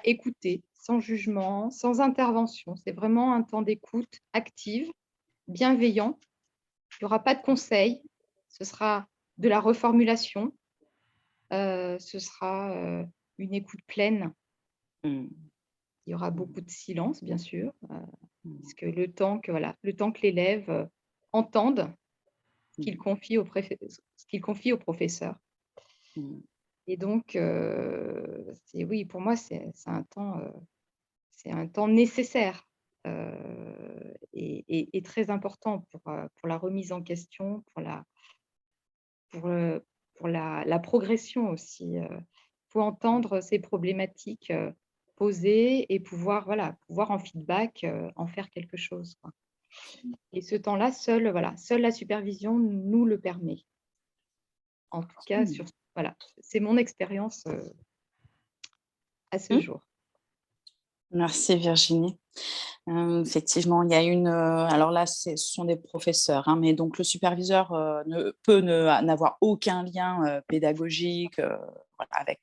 écouter sans jugement, sans intervention. C'est vraiment un temps d'écoute active, bienveillant. Il n'y aura pas de conseil, ce sera de la reformulation, ce sera une écoute pleine. Il y aura beaucoup de silence, bien sûr, puisque le temps que l'élève entende ce qu'il confie au professeur. Et donc, oui, pour moi, c'est un temps nécessaire et très important pour la remise en question, pour la progression aussi. Il faut entendre ces problématiques posées et pouvoir en feedback, en faire quelque chose, quoi. Et ce temps-là, seule la supervision nous le permet. En tout cas, c'est mon expérience à ce jour. Merci Virginie. Effectivement, il y a alors là, ce sont des professeurs, hein, mais donc le superviseur peut n'avoir aucun lien pédagogique avec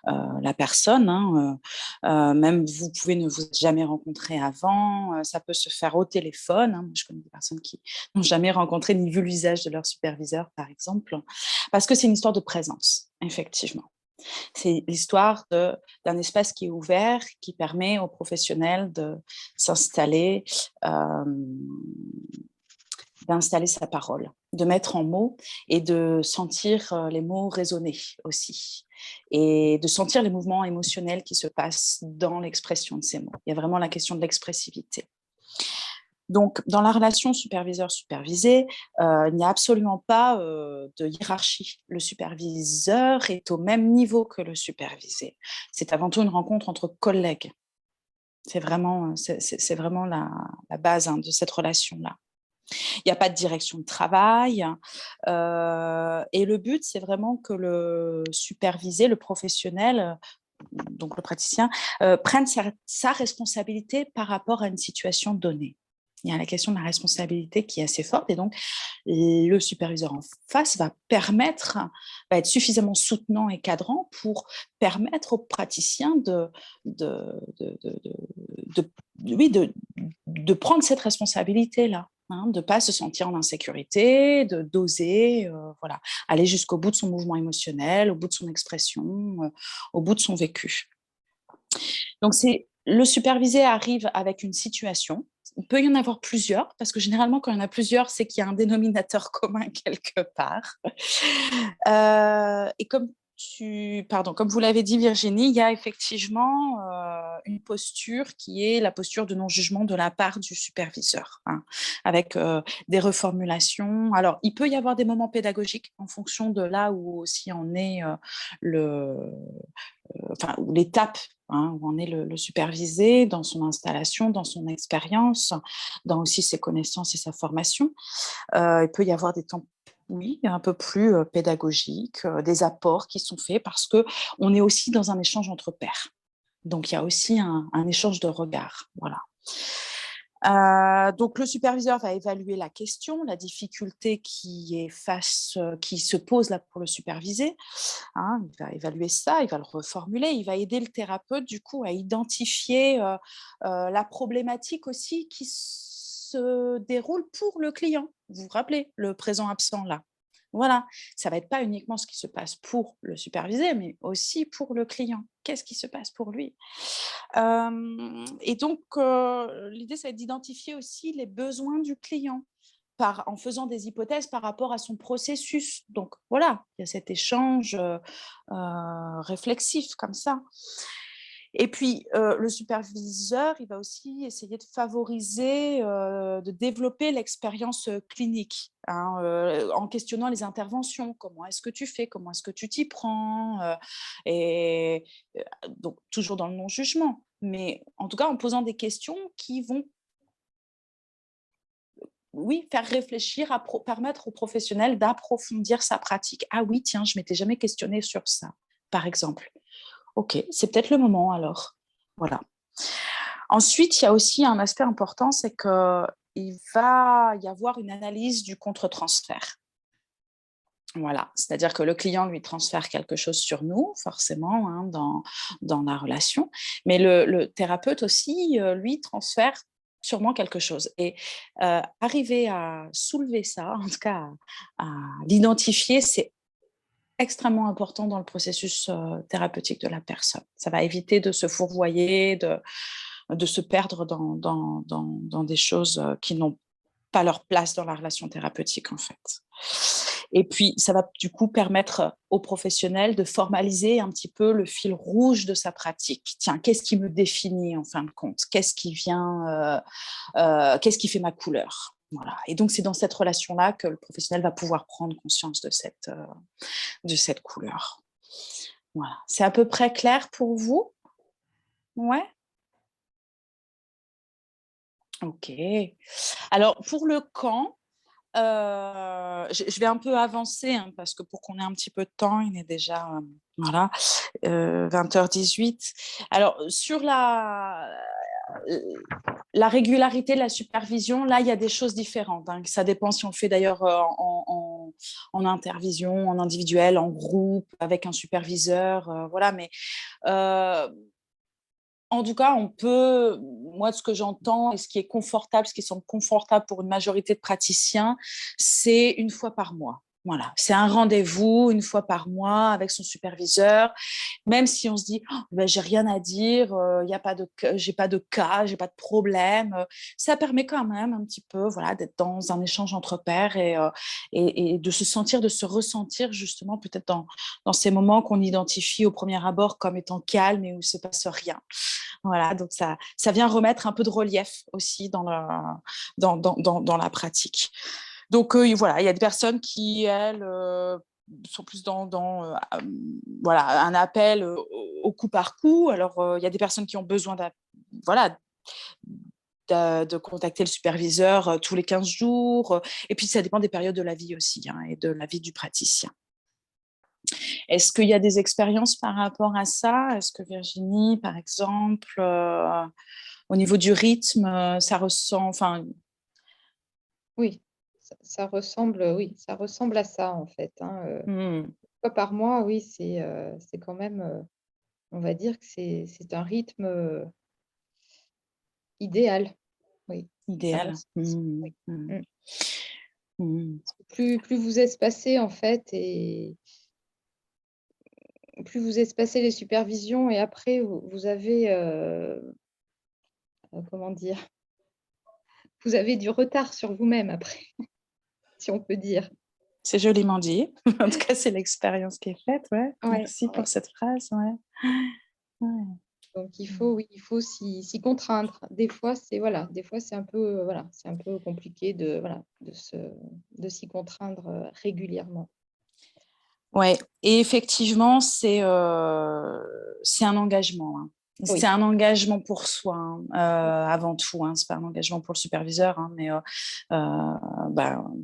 la personne. Hein, même vous pouvez ne vous jamais rencontrer avant. Ça peut se faire au téléphone. Hein. Je connais des personnes qui n'ont jamais rencontré ni vu l'usage de leur superviseur, par exemple, parce que c'est une histoire de présence, effectivement. C'est l'histoire d'un espace qui est ouvert, qui permet aux professionnels de s'installer, d'installer sa parole, de mettre en mots et de sentir les mots résonner aussi, et de sentir les mouvements émotionnels qui se passent dans l'expression de ces mots. Il y a vraiment la question de l'expressivité. Donc, dans la relation superviseur-supervisé, il n'y a absolument pas de hiérarchie. Le superviseur est au même niveau que le supervisé. C'est avant tout une rencontre entre collègues. C'est vraiment la base de cette relation-là. Il n'y a pas de direction de travail. Et le but, c'est vraiment que le supervisé, le professionnel, donc le praticien, prenne sa responsabilité par rapport à une situation donnée. Il y a la question de la responsabilité qui est assez forte et donc le superviseur en face va être suffisamment soutenant et cadrant pour permettre au praticien de prendre cette responsabilité-là. De ne pas se sentir en insécurité, d'oser voilà, aller jusqu'au bout de son mouvement émotionnel, au bout de son expression, au bout de son vécu. Donc, le supervisé arrive avec une situation. Il peut y en avoir plusieurs, parce que généralement, quand il y en a plusieurs, c'est qu'il y a un dénominateur commun quelque part. Et comme vous l'avez dit, Virginie, il y a effectivement une posture qui est la posture de non-jugement de la part du superviseur, avec des reformulations. Alors, il peut y avoir des moments pédagogiques en fonction de là où aussi en est l'étape où en est le supervisé dans son installation, dans son expérience, dans aussi ses connaissances et sa formation. Il peut y avoir des temps un peu plus pédagogiques, des apports qui sont faits parce qu'on est aussi dans un échange entre pairs. Donc, il y a aussi un échange de regards. Voilà. Donc, le superviseur va évaluer la question, la difficulté qui se pose là pour le superviser. Il va évaluer ça, il va le reformuler, il va aider le thérapeute du coup à identifier la problématique aussi qui se déroule pour le client. Vous vous rappelez le présent absent là. Voilà, ça va être pas uniquement ce qui se passe pour le supervisé, mais aussi pour le client. Qu'est-ce qui se passe pour lui ? Et donc, l'idée, ça va être d'identifier aussi les besoins du client en faisant des hypothèses par rapport à son processus. Donc, voilà, il y a cet échange réflexif comme ça. Et puis, le superviseur, il va aussi essayer de favoriser, de développer l'expérience clinique en questionnant les interventions. Comment est-ce que tu fais ? Comment est-ce que tu t'y prends ? Donc, toujours dans le non-jugement, mais en tout cas en posant des questions qui vont faire réfléchir, permettre au professionnel d'approfondir sa pratique. Ah oui, tiens, je ne m'étais jamais questionnée sur ça, par exemple. Ok, c'est peut-être le moment alors. Voilà. Ensuite, il y a aussi un aspect important, c'est qu'il va y avoir une analyse du contre-transfert. Voilà, c'est-à-dire que le client lui transfère quelque chose sur nous, forcément, dans la relation, mais le thérapeute aussi, lui, transfère sûrement quelque chose. Et arriver à soulever ça, en tout cas à l'identifier, c'est extrêmement important dans le processus thérapeutique de la personne. Ça va éviter de se fourvoyer, de se perdre dans des choses qui n'ont pas leur place dans la relation thérapeutique, en fait. Et puis, ça va du coup permettre aux professionnels de formaliser un petit peu le fil rouge de sa pratique. Tiens, qu'est-ce qui me définit en fin de compte ? Qu'est-ce qui fait ma couleur ? Voilà. Et donc, c'est dans cette relation-là que le professionnel va pouvoir prendre conscience de cette couleur. Voilà. C'est à peu près clair pour vous ? Ouais ? Ok. Alors, pour le camp, je vais un peu avancer parce que pour qu'on ait un petit peu de temps, il est déjà 20h18. Alors, sur la régularité de la supervision, là, il y a des choses différentes. Ça dépend si on le fait d'ailleurs en intervision, en individuel, en groupe, avec un superviseur. Voilà, mais en tout cas, moi, de ce que j'entends et ce qui est confortable, ce qui semble confortable pour une majorité de praticiens, c'est une fois par mois. Voilà, c'est un rendez-vous une fois par mois avec son superviseur, même si on se dit j'ai rien à dire, j'ai pas de cas, j'ai pas de problème, ça permet quand même un petit peu d'être dans un échange entre pairs et de se ressentir justement peut-être dans ces moments qu'on identifie au premier abord comme étant calmes et où il se passe rien. Voilà, donc ça vient remettre un peu de relief aussi dans la pratique. Donc, voilà, il y a des personnes qui, elles, sont plus dans un appel au coup par coup. Alors, il y a des personnes qui ont besoin de contacter le superviseur tous les 15 jours. Et puis, ça dépend des périodes de la vie aussi et de la vie du praticien. Est-ce qu'il y a des expériences par rapport à ça? Est-ce que Virginie, par exemple, au niveau du rythme, ça ressent, enfin, Oui, ça ressemble à ça, en fait, hein, hmm, une fois par mois, oui, c'est quand même, on va dire que c'est un rythme, idéal. Oui, à mon idéal. sens. Oui. Mmh. Hmm. Plus vous espacez, en fait, et plus vous espacez les supervisions, et après vous avez, comment dire? Vous avez du retard sur vous-même après, si on peut dire. C'est joliment dit. En tout cas, c'est l'expérience qui est faite. Ouais. Ouais, Merci pour ouais. cette phrase. Ouais. Ouais. Donc il faut s'y contraindre. Des fois, c'est un peu, voilà, c'est un peu compliqué de s'y contraindre, régulièrement. Ouais. Et effectivement, c'est un engagement, hein. Oui. C'est un engagement pour soi, hein, avant tout. Hein. Ce n'est pas un engagement pour le superviseur, hein, mais un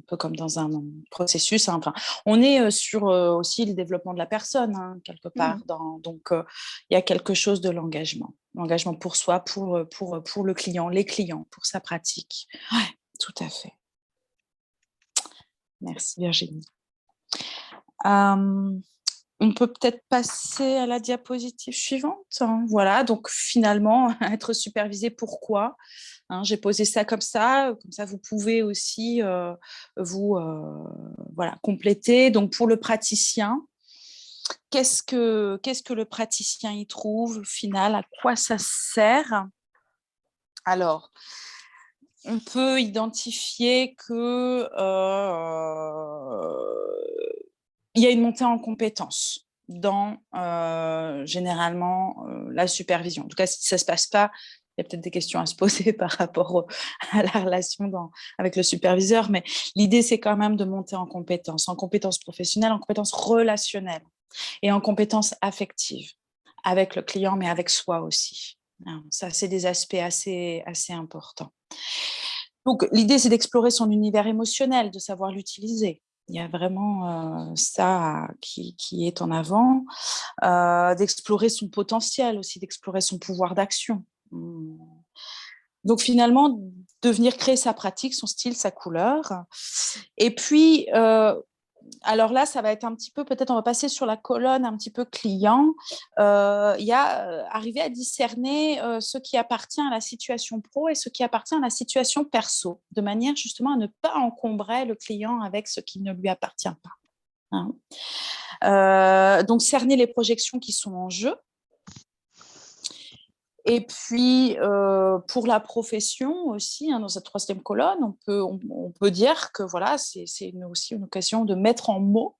peu comme dans un processus. Hein. Enfin, on est sur aussi le développement de la personne, hein, quelque part. Mmh. Donc, il y a quelque chose de l'engagement. L'engagement pour soi, pour le client, les clients, pour sa pratique. Ouais, tout à fait. Merci Virginie. On peut peut-être passer à la diapositive suivante, hein. Voilà, donc finalement, être supervisé, pourquoi, hein, j'ai posé ça comme ça vous pouvez aussi vous compléter. Donc pour le praticien, qu'est-ce que le praticien y trouve au final, à quoi ça sert? Alors, on peut identifier que il y a une montée en compétences dans généralement la supervision. En tout cas, si ça ne se passe pas, il y a peut-être des questions à se poser par rapport à la relation avec le superviseur, mais l'idée, c'est quand même de monter en compétences professionnelles, en compétences relationnelles et en compétences affectives, avec le client, mais avec soi aussi. Ça, c'est des aspects assez importants. Donc, l'idée, c'est d'explorer son univers émotionnel, de savoir l'utiliser. Il y a vraiment ça qui est en avant, d'explorer son potentiel aussi, d'explorer son pouvoir d'action. Donc finalement, de venir créer sa pratique, son style, sa couleur. Et puis, alors là, ça va être un petit peu, peut-être on va passer sur la colonne un petit peu client. Il y a arriver à discerner ce qui appartient à la situation pro et ce qui appartient à la situation perso, de manière justement à ne pas encombrer le client avec ce qui ne lui appartient pas. Hein. Donc cerner les projections qui sont en jeu. Et puis, pour la profession aussi, hein, dans cette troisième colonne, on peut dire que voilà, c'est aussi une occasion de mettre en mots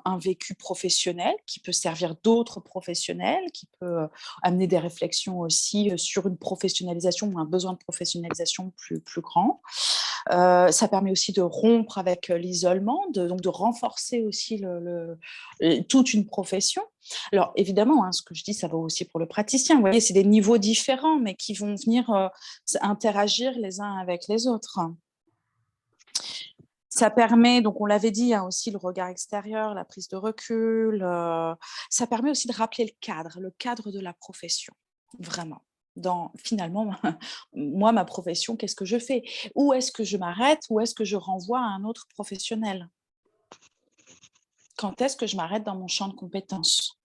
un vécu professionnel qui peut servir d'autres professionnels, qui peut amener des réflexions aussi sur une professionnalisation ou un besoin de professionnalisation plus grand. Ça permet aussi de rompre avec l'isolement, donc de renforcer aussi toute une profession. Alors évidemment, hein, ce que je dis, ça vaut aussi pour le praticien. Vous voyez, c'est des niveaux différents, mais qui vont venir interagir les uns avec les autres. Ça permet, donc on l'avait dit, hein, aussi le regard extérieur, la prise de recul. Ça permet aussi de rappeler le cadre de la profession, vraiment. Finalement, moi, ma profession, qu'est-ce que je fais? Où est-ce que je m'arrête? Où est-ce que je renvoie à un autre professionnel? Quand est-ce que je m'arrête dans mon champ de compétences?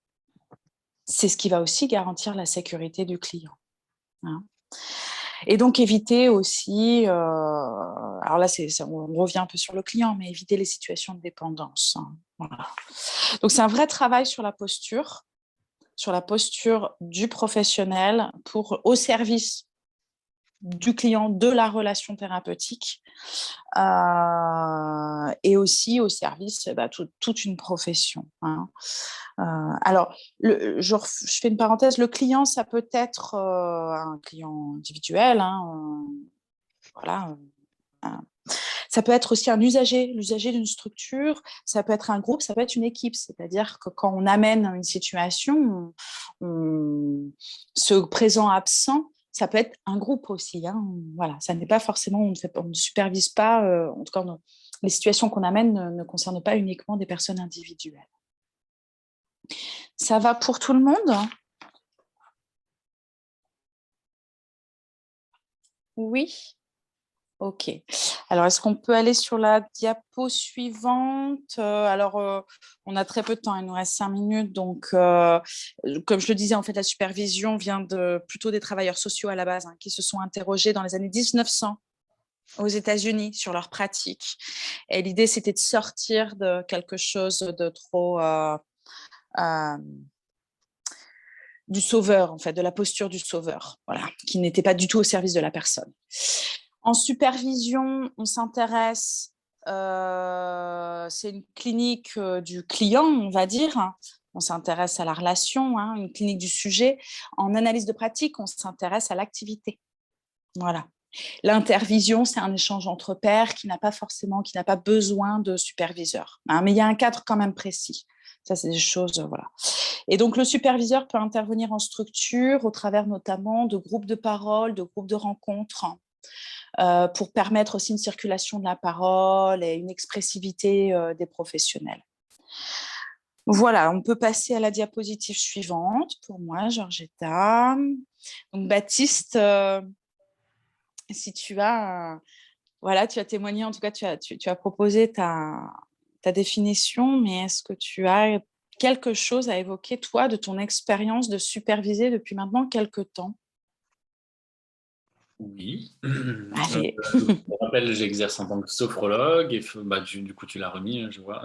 C'est ce qui va aussi garantir la sécurité du client. Hein. Et donc, éviter aussi, alors là, on revient un peu sur le client, mais éviter les situations de dépendance. Hein. Voilà. Donc, c'est un vrai travail sur la posture du professionnel au service du client, de la relation thérapeutique, et aussi au service toute une profession. Hein. Alors, je fais une parenthèse, le client, ça peut être un client individuel, hein, voilà. Ça peut être aussi l'usager d'une structure, ça peut être un groupe, ça peut être une équipe. C'est-à-dire que quand on amène une situation, ce présent-absent, ça peut être un groupe aussi. Hein. Voilà, ça n'est pas forcément, on ne supervise pas, en tout cas, les situations qu'on amène ne concernent pas uniquement des personnes individuelles. Ça va pour tout le monde ? Oui ? Ok. Alors, est-ce qu'on peut aller sur la diapo suivante ? On a très peu de temps, il nous reste 5 minutes. Donc, comme je le disais, en fait, la supervision vient plutôt des travailleurs sociaux à la base, qui se sont interrogés dans les années 1900 aux États-Unis sur leurs pratiques. Et l'idée, c'était de sortir de quelque chose de trop... du sauveur, en fait, de la posture du sauveur, voilà, qui n'était pas du tout au service de la personne. En supervision, on s'intéresse, c'est une clinique du client, on va dire. On s'intéresse à la relation, une clinique du sujet. En analyse de pratique, on s'intéresse à l'activité. Voilà. L'intervision, c'est un échange entre pairs qui n'a pas besoin de superviseur. Mais il y a un cadre quand même précis. Ça, c'est des choses, voilà. Et donc, le superviseur peut intervenir en structure au travers notamment de groupes de parole, de groupes de rencontres, pour permettre aussi une circulation de la parole et une expressivité des professionnels. Voilà, on peut passer à la diapositive suivante pour moi, Georgetta. Donc, Baptiste, si tu as, tu as témoigné, en tout cas, tu as proposé ta définition, mais est-ce que tu as quelque chose à évoquer, toi, de ton expérience de superviser depuis maintenant quelques temps ? Oui. Allez. Je rappelle, j'exerce en tant que sophrologue, et du coup tu l'as remis, je vois,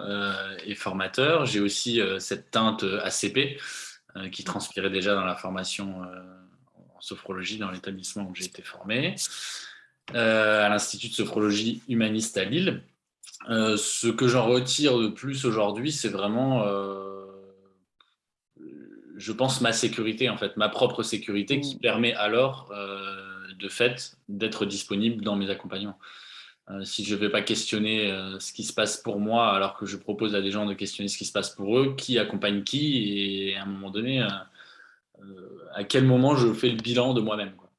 et formateur. J'ai aussi cette teinte ACP qui transpirait déjà dans la formation en sophrologie dans l'établissement où j'ai été formé, à l'Institut de sophrologie humaniste à Lille. Ce que j'en retire de plus aujourd'hui, c'est vraiment, je pense, ma sécurité, en fait, ma propre sécurité qui permet alors, de fait, d'être disponible dans mes accompagnements. Si je ne vais pas questionner ce qui se passe pour moi, alors que je propose à des gens de questionner ce qui se passe pour eux, qui accompagne qui, et à un moment donné, à quel moment je fais le bilan de moi-même, quoi.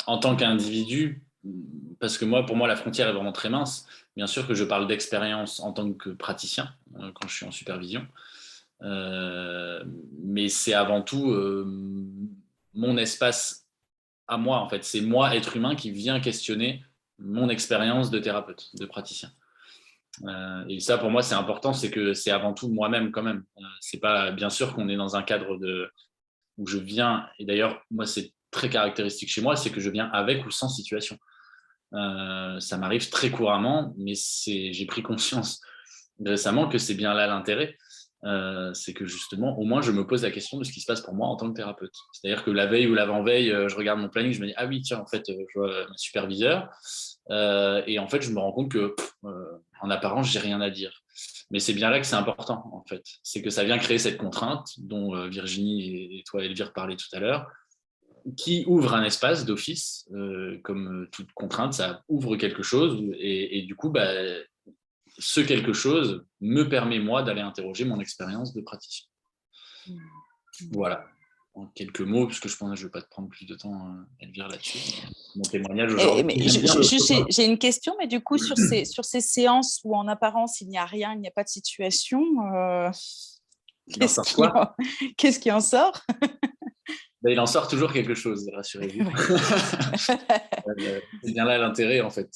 En tant qu'individu, parce que pour moi, la frontière est vraiment très mince. Bien sûr que je parle d'expérience en tant que praticien, quand je suis en supervision. Mais c'est avant tout mon espace à moi, en fait. C'est moi, être humain, qui vient questionner mon expérience de thérapeute, de praticien. Et ça, pour moi, c'est important, c'est que c'est avant tout moi-même quand même. C'est pas, bien sûr qu'on est dans un cadre où je viens, et d'ailleurs, moi, c'est très caractéristique chez moi, c'est que je viens avec ou sans situation. Ça m'arrive très couramment, mais j'ai pris conscience récemment que c'est bien là l'intérêt. C'est que justement, au moins, je me pose la question de ce qui se passe pour moi en tant que thérapeute. C'est-à-dire que la veille ou l'avant-veille, je regarde mon planning, je me dis, ah oui, tiens, en fait, je vois ma superviseur. Et en fait, je me rends compte que, en apparence, j'ai rien à dire. Mais c'est bien là que c'est important, en fait. C'est que ça vient créer cette contrainte dont Virginie et toi, Elvire, parlaient tout à l'heure, qui ouvre un espace d'office. Comme toute contrainte, ça ouvre quelque chose. Et du coup, ce quelque chose me permet, moi, d'aller interroger mon expérience de praticien. Voilà, en quelques mots, parce que je pense que je ne vais pas te prendre plus de temps, Elvire, là-dessus. Mon témoignage aujourd'hui. J'ai une question, mais du coup, sur ces séances où en apparence, il n'y a rien, il n'y a pas de situation, qu'est-ce qui en sort? Il en sort toujours quelque chose, rassurez-vous. C'est bien là l'intérêt, en fait.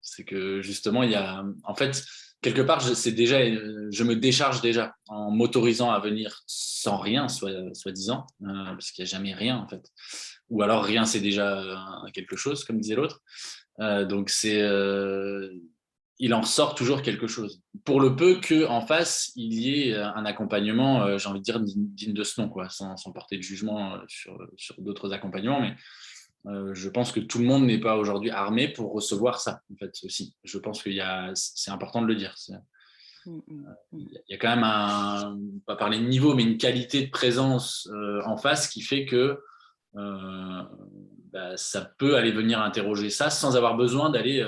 C'est que justement, il y a, en fait, quelque part, je me décharge déjà en m'autorisant à venir sans rien, soi-disant, parce qu'il n'y a jamais rien, en fait. Ou alors rien, c'est déjà quelque chose, comme disait l'autre. Donc il en sort toujours quelque chose. Pour le peu qu'en face, il y ait un accompagnement, j'ai envie de dire, digne de ce nom, quoi, sans porter de jugement sur d'autres accompagnements, mais je pense que tout le monde n'est pas aujourd'hui armé pour recevoir ça, en fait, aussi. Je pense c'est important de le dire. Il y a quand même pas parler de niveau, mais une qualité de présence en face qui fait que ça peut aller venir interroger ça sans avoir besoin d'aller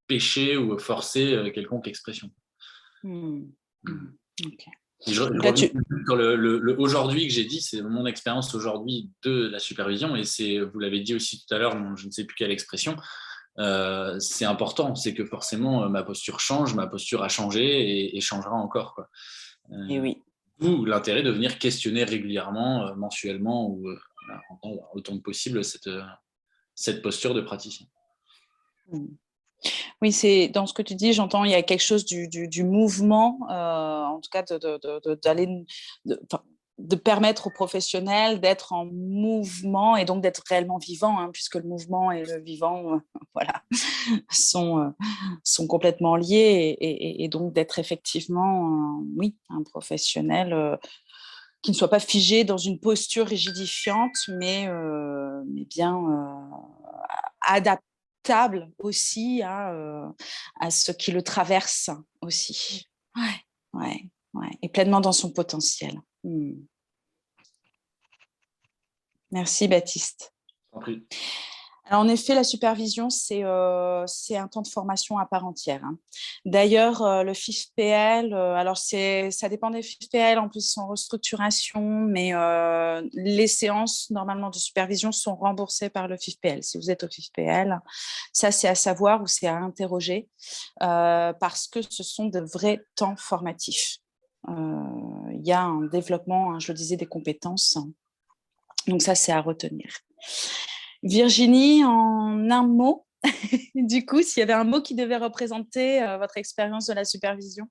pêcher ou forcer quelconque expression. Okay. Je reviens sur le aujourd'hui que j'ai dit, c'est mon expérience aujourd'hui de la supervision, et vous l'avez dit aussi tout à l'heure, je ne sais plus quelle expression, c'est important. C'est que forcément, ma posture change, ma posture a changé et changera encore, quoi. Et oui. D'où l'intérêt de venir questionner régulièrement, mensuellement ou autant que possible cette posture de praticien. Oui, c'est dans ce que tu dis, j'entends, il y a quelque chose du mouvement, en tout cas de permettre aux professionnels d'être en mouvement et donc d'être réellement vivants, hein, puisque le mouvement et le vivant voilà, sont complètement liés et donc d'être effectivement, oui, un professionnel qui ne soit pas figé dans une posture rigidifiante, mais bien adaptable aussi à ce qui le traverse aussi. Ouais. Et pleinement dans son potentiel. Merci Baptiste. Compris. Alors, en effet, la supervision, c'est un temps de formation à part entière. Hein. D'ailleurs, le FIFPL, alors ça dépend des FIFPL, en plus, ils sont en restructuration, mais les séances, normalement, de supervision sont remboursées par le FIFPL. Si vous êtes au FIFPL, ça, c'est à savoir ou c'est à interroger, parce que ce sont de vrais temps formatifs. Il y a un développement, je le disais, des compétences. Donc ça, c'est à retenir. Virginie, en un mot, du coup, s'il y avait un mot qui devait représenter votre expérience de la supervision.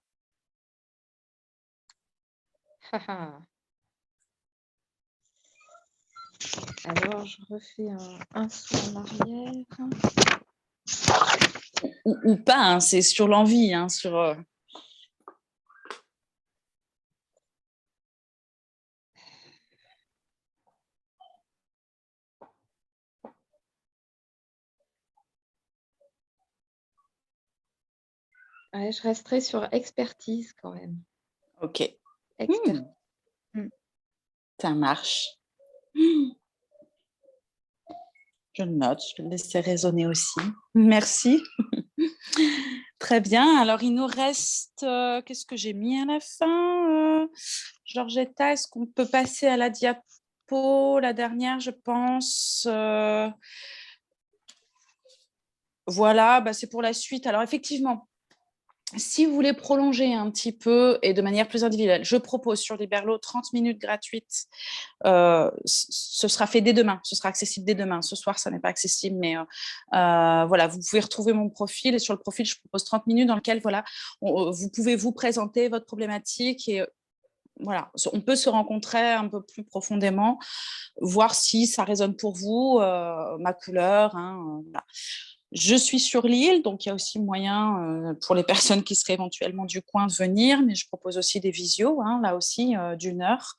Alors, je refais un saut en arrière. Ou pas, hein, c'est sur l'envie, hein, sur... Ouais, je resterai sur expertise quand même. Ok. Expertise. Ça marche. Je le note, je vais le laisser résonner aussi. Merci. Très bien. Alors, il nous reste... qu'est-ce que j'ai mis à la fin Georgetta, est-ce qu'on peut passer à la diapo, la dernière, je pense Voilà, c'est pour la suite. Alors, effectivement, si vous voulez prolonger un petit peu et de manière plus individuelle, je propose sur Liberlo 30 minutes gratuites. Ce sera fait dès demain, ce sera accessible dès demain. Ce soir, ça n'est pas accessible, mais voilà, vous pouvez retrouver mon profil et sur le profil, je propose 30 minutes dans lequel voilà, vous pouvez vous présenter votre problématique et voilà, on peut se rencontrer un peu plus profondément, voir si ça résonne pour vous, ma couleur, voilà. Je suis sur l'île, donc il y a aussi moyen pour les personnes qui seraient éventuellement du coin de venir, mais je propose aussi des visios, là aussi, d'1 heure.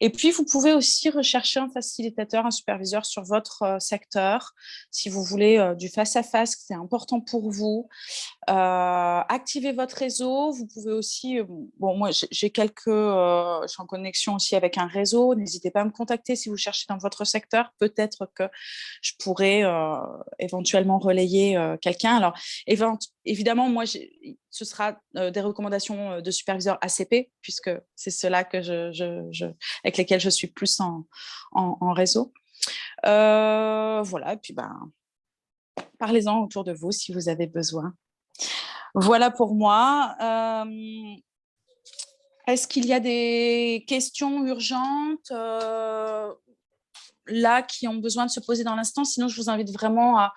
Et puis, vous pouvez aussi rechercher un facilitateur, un superviseur sur votre secteur, si vous voulez du face-à-face, c'est important pour vous. Activez votre réseau. Vous pouvez aussi, moi j'ai je suis en connexion aussi avec un réseau. N'hésitez pas à me contacter si vous cherchez dans votre secteur. Peut-être que je pourrais éventuellement relayer quelqu'un. Alors évidemment, moi ce sera des recommandations de superviseurs ACP puisque c'est ceux-là que avec lesquels je suis plus en réseau. Voilà, et puis parlez-en autour de vous si vous avez besoin. Voilà pour moi. Est-ce qu'il y a des questions urgentes là qui ont besoin de se poser dans l'instant? Sinon, je vous invite vraiment à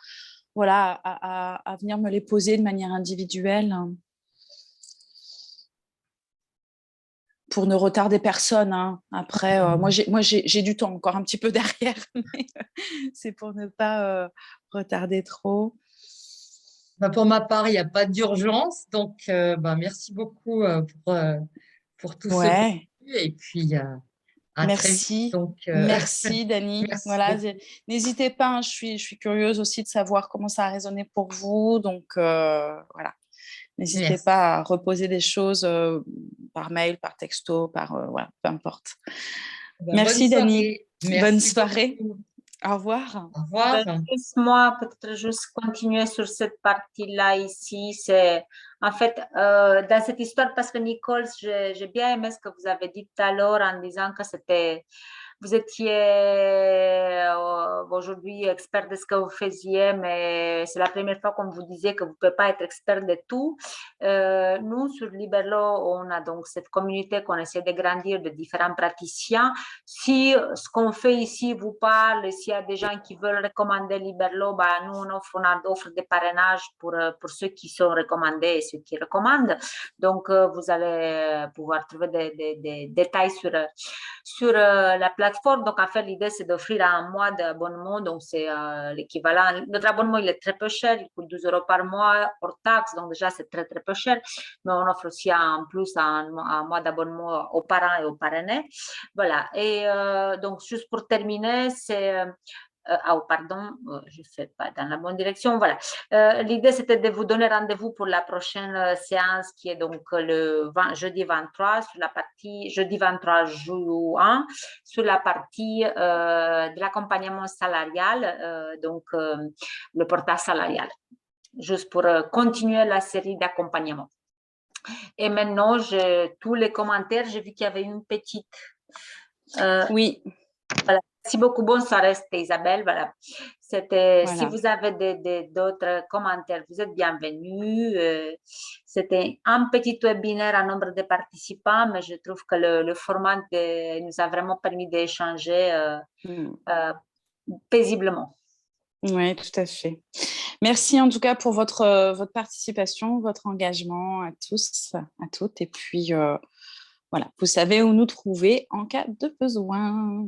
venir me les poser de manière individuelle pour ne retarder personne. Après, moi, j'ai du temps encore un petit peu derrière, mais c'est pour ne pas retarder trop. Pour ma part, il n'y a pas d'urgence. Donc, merci beaucoup pour tout ce contenu. Et puis, à très vite. Donc, merci, Dani. Merci voilà, n'hésitez pas, je suis curieuse aussi de savoir comment ça a résonné pour vous. Donc, voilà. N'hésitez pas à reposer des choses par mail, par texto, voilà, peu importe. Merci, Dani. Bonne soirée. Au revoir. Au revoir. Moi, peut-être juste continuer sur cette partie-là ici. C'est en fait dans cette histoire, parce que Nicole, j'ai bien aimé ce que vous avez dit tout à l'heure en disant que c'était vous étiez aujourd'hui expert de ce que vous faisiez, mais c'est la première fois qu'on vous disait que vous ne pouvez pas être expert de tout. Nous, sur Liberlo, on a donc cette communauté qu'on essaie de grandir de différents praticiens. Si ce qu'on fait ici vous parle, s'il y a des gens qui veulent recommander Liberlo, nous, on offre des parrainages pour ceux qui sont recommandés et ceux qui recommandent. Donc, vous allez pouvoir trouver des détails sur la plateforme. Donc, en fait, l'idée, c'est d'offrir un mois d'abonnement. Donc, c'est l'équivalent. Notre abonnement, il est très peu cher. Il coûte 12 € par mois hors taxe. Donc, déjà, c'est très, très peu cher. Mais on offre aussi en plus un mois d'abonnement aux parents et aux parrainés. Voilà. Et donc, juste pour terminer, c'est... pardon, je ne fais pas dans la bonne direction. Voilà. L'idée, c'était de vous donner rendez-vous pour la prochaine séance qui est donc le jeudi 23, sur la partie, jeudi 23 juin, sur la partie de l'accompagnement salarial, donc le portage salarial, juste pour continuer la série d'accompagnement. Et maintenant, tous les commentaires, j'ai vu qu'il y avait une petite... oui. Voilà. Merci beaucoup. Bonne soirée, c'était Isabelle. Voilà. C'était, Voilà. si vous avez d'autres commentaires, vous êtes bienvenus. C'était un petit webinaire à nombre de participants, mais je trouve que le format nous a vraiment permis d'échanger paisiblement. Oui, tout à fait. Merci en tout cas pour votre participation, votre engagement à tous, à toutes. Et puis, voilà, vous savez où nous trouver en cas de besoin.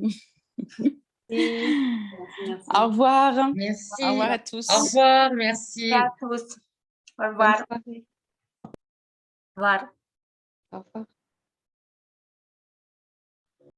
Merci. Au revoir. Merci. Au revoir à tous. Au revoir, merci. Merci à tous. Au revoir. Bonne soirée. Au revoir. Au revoir.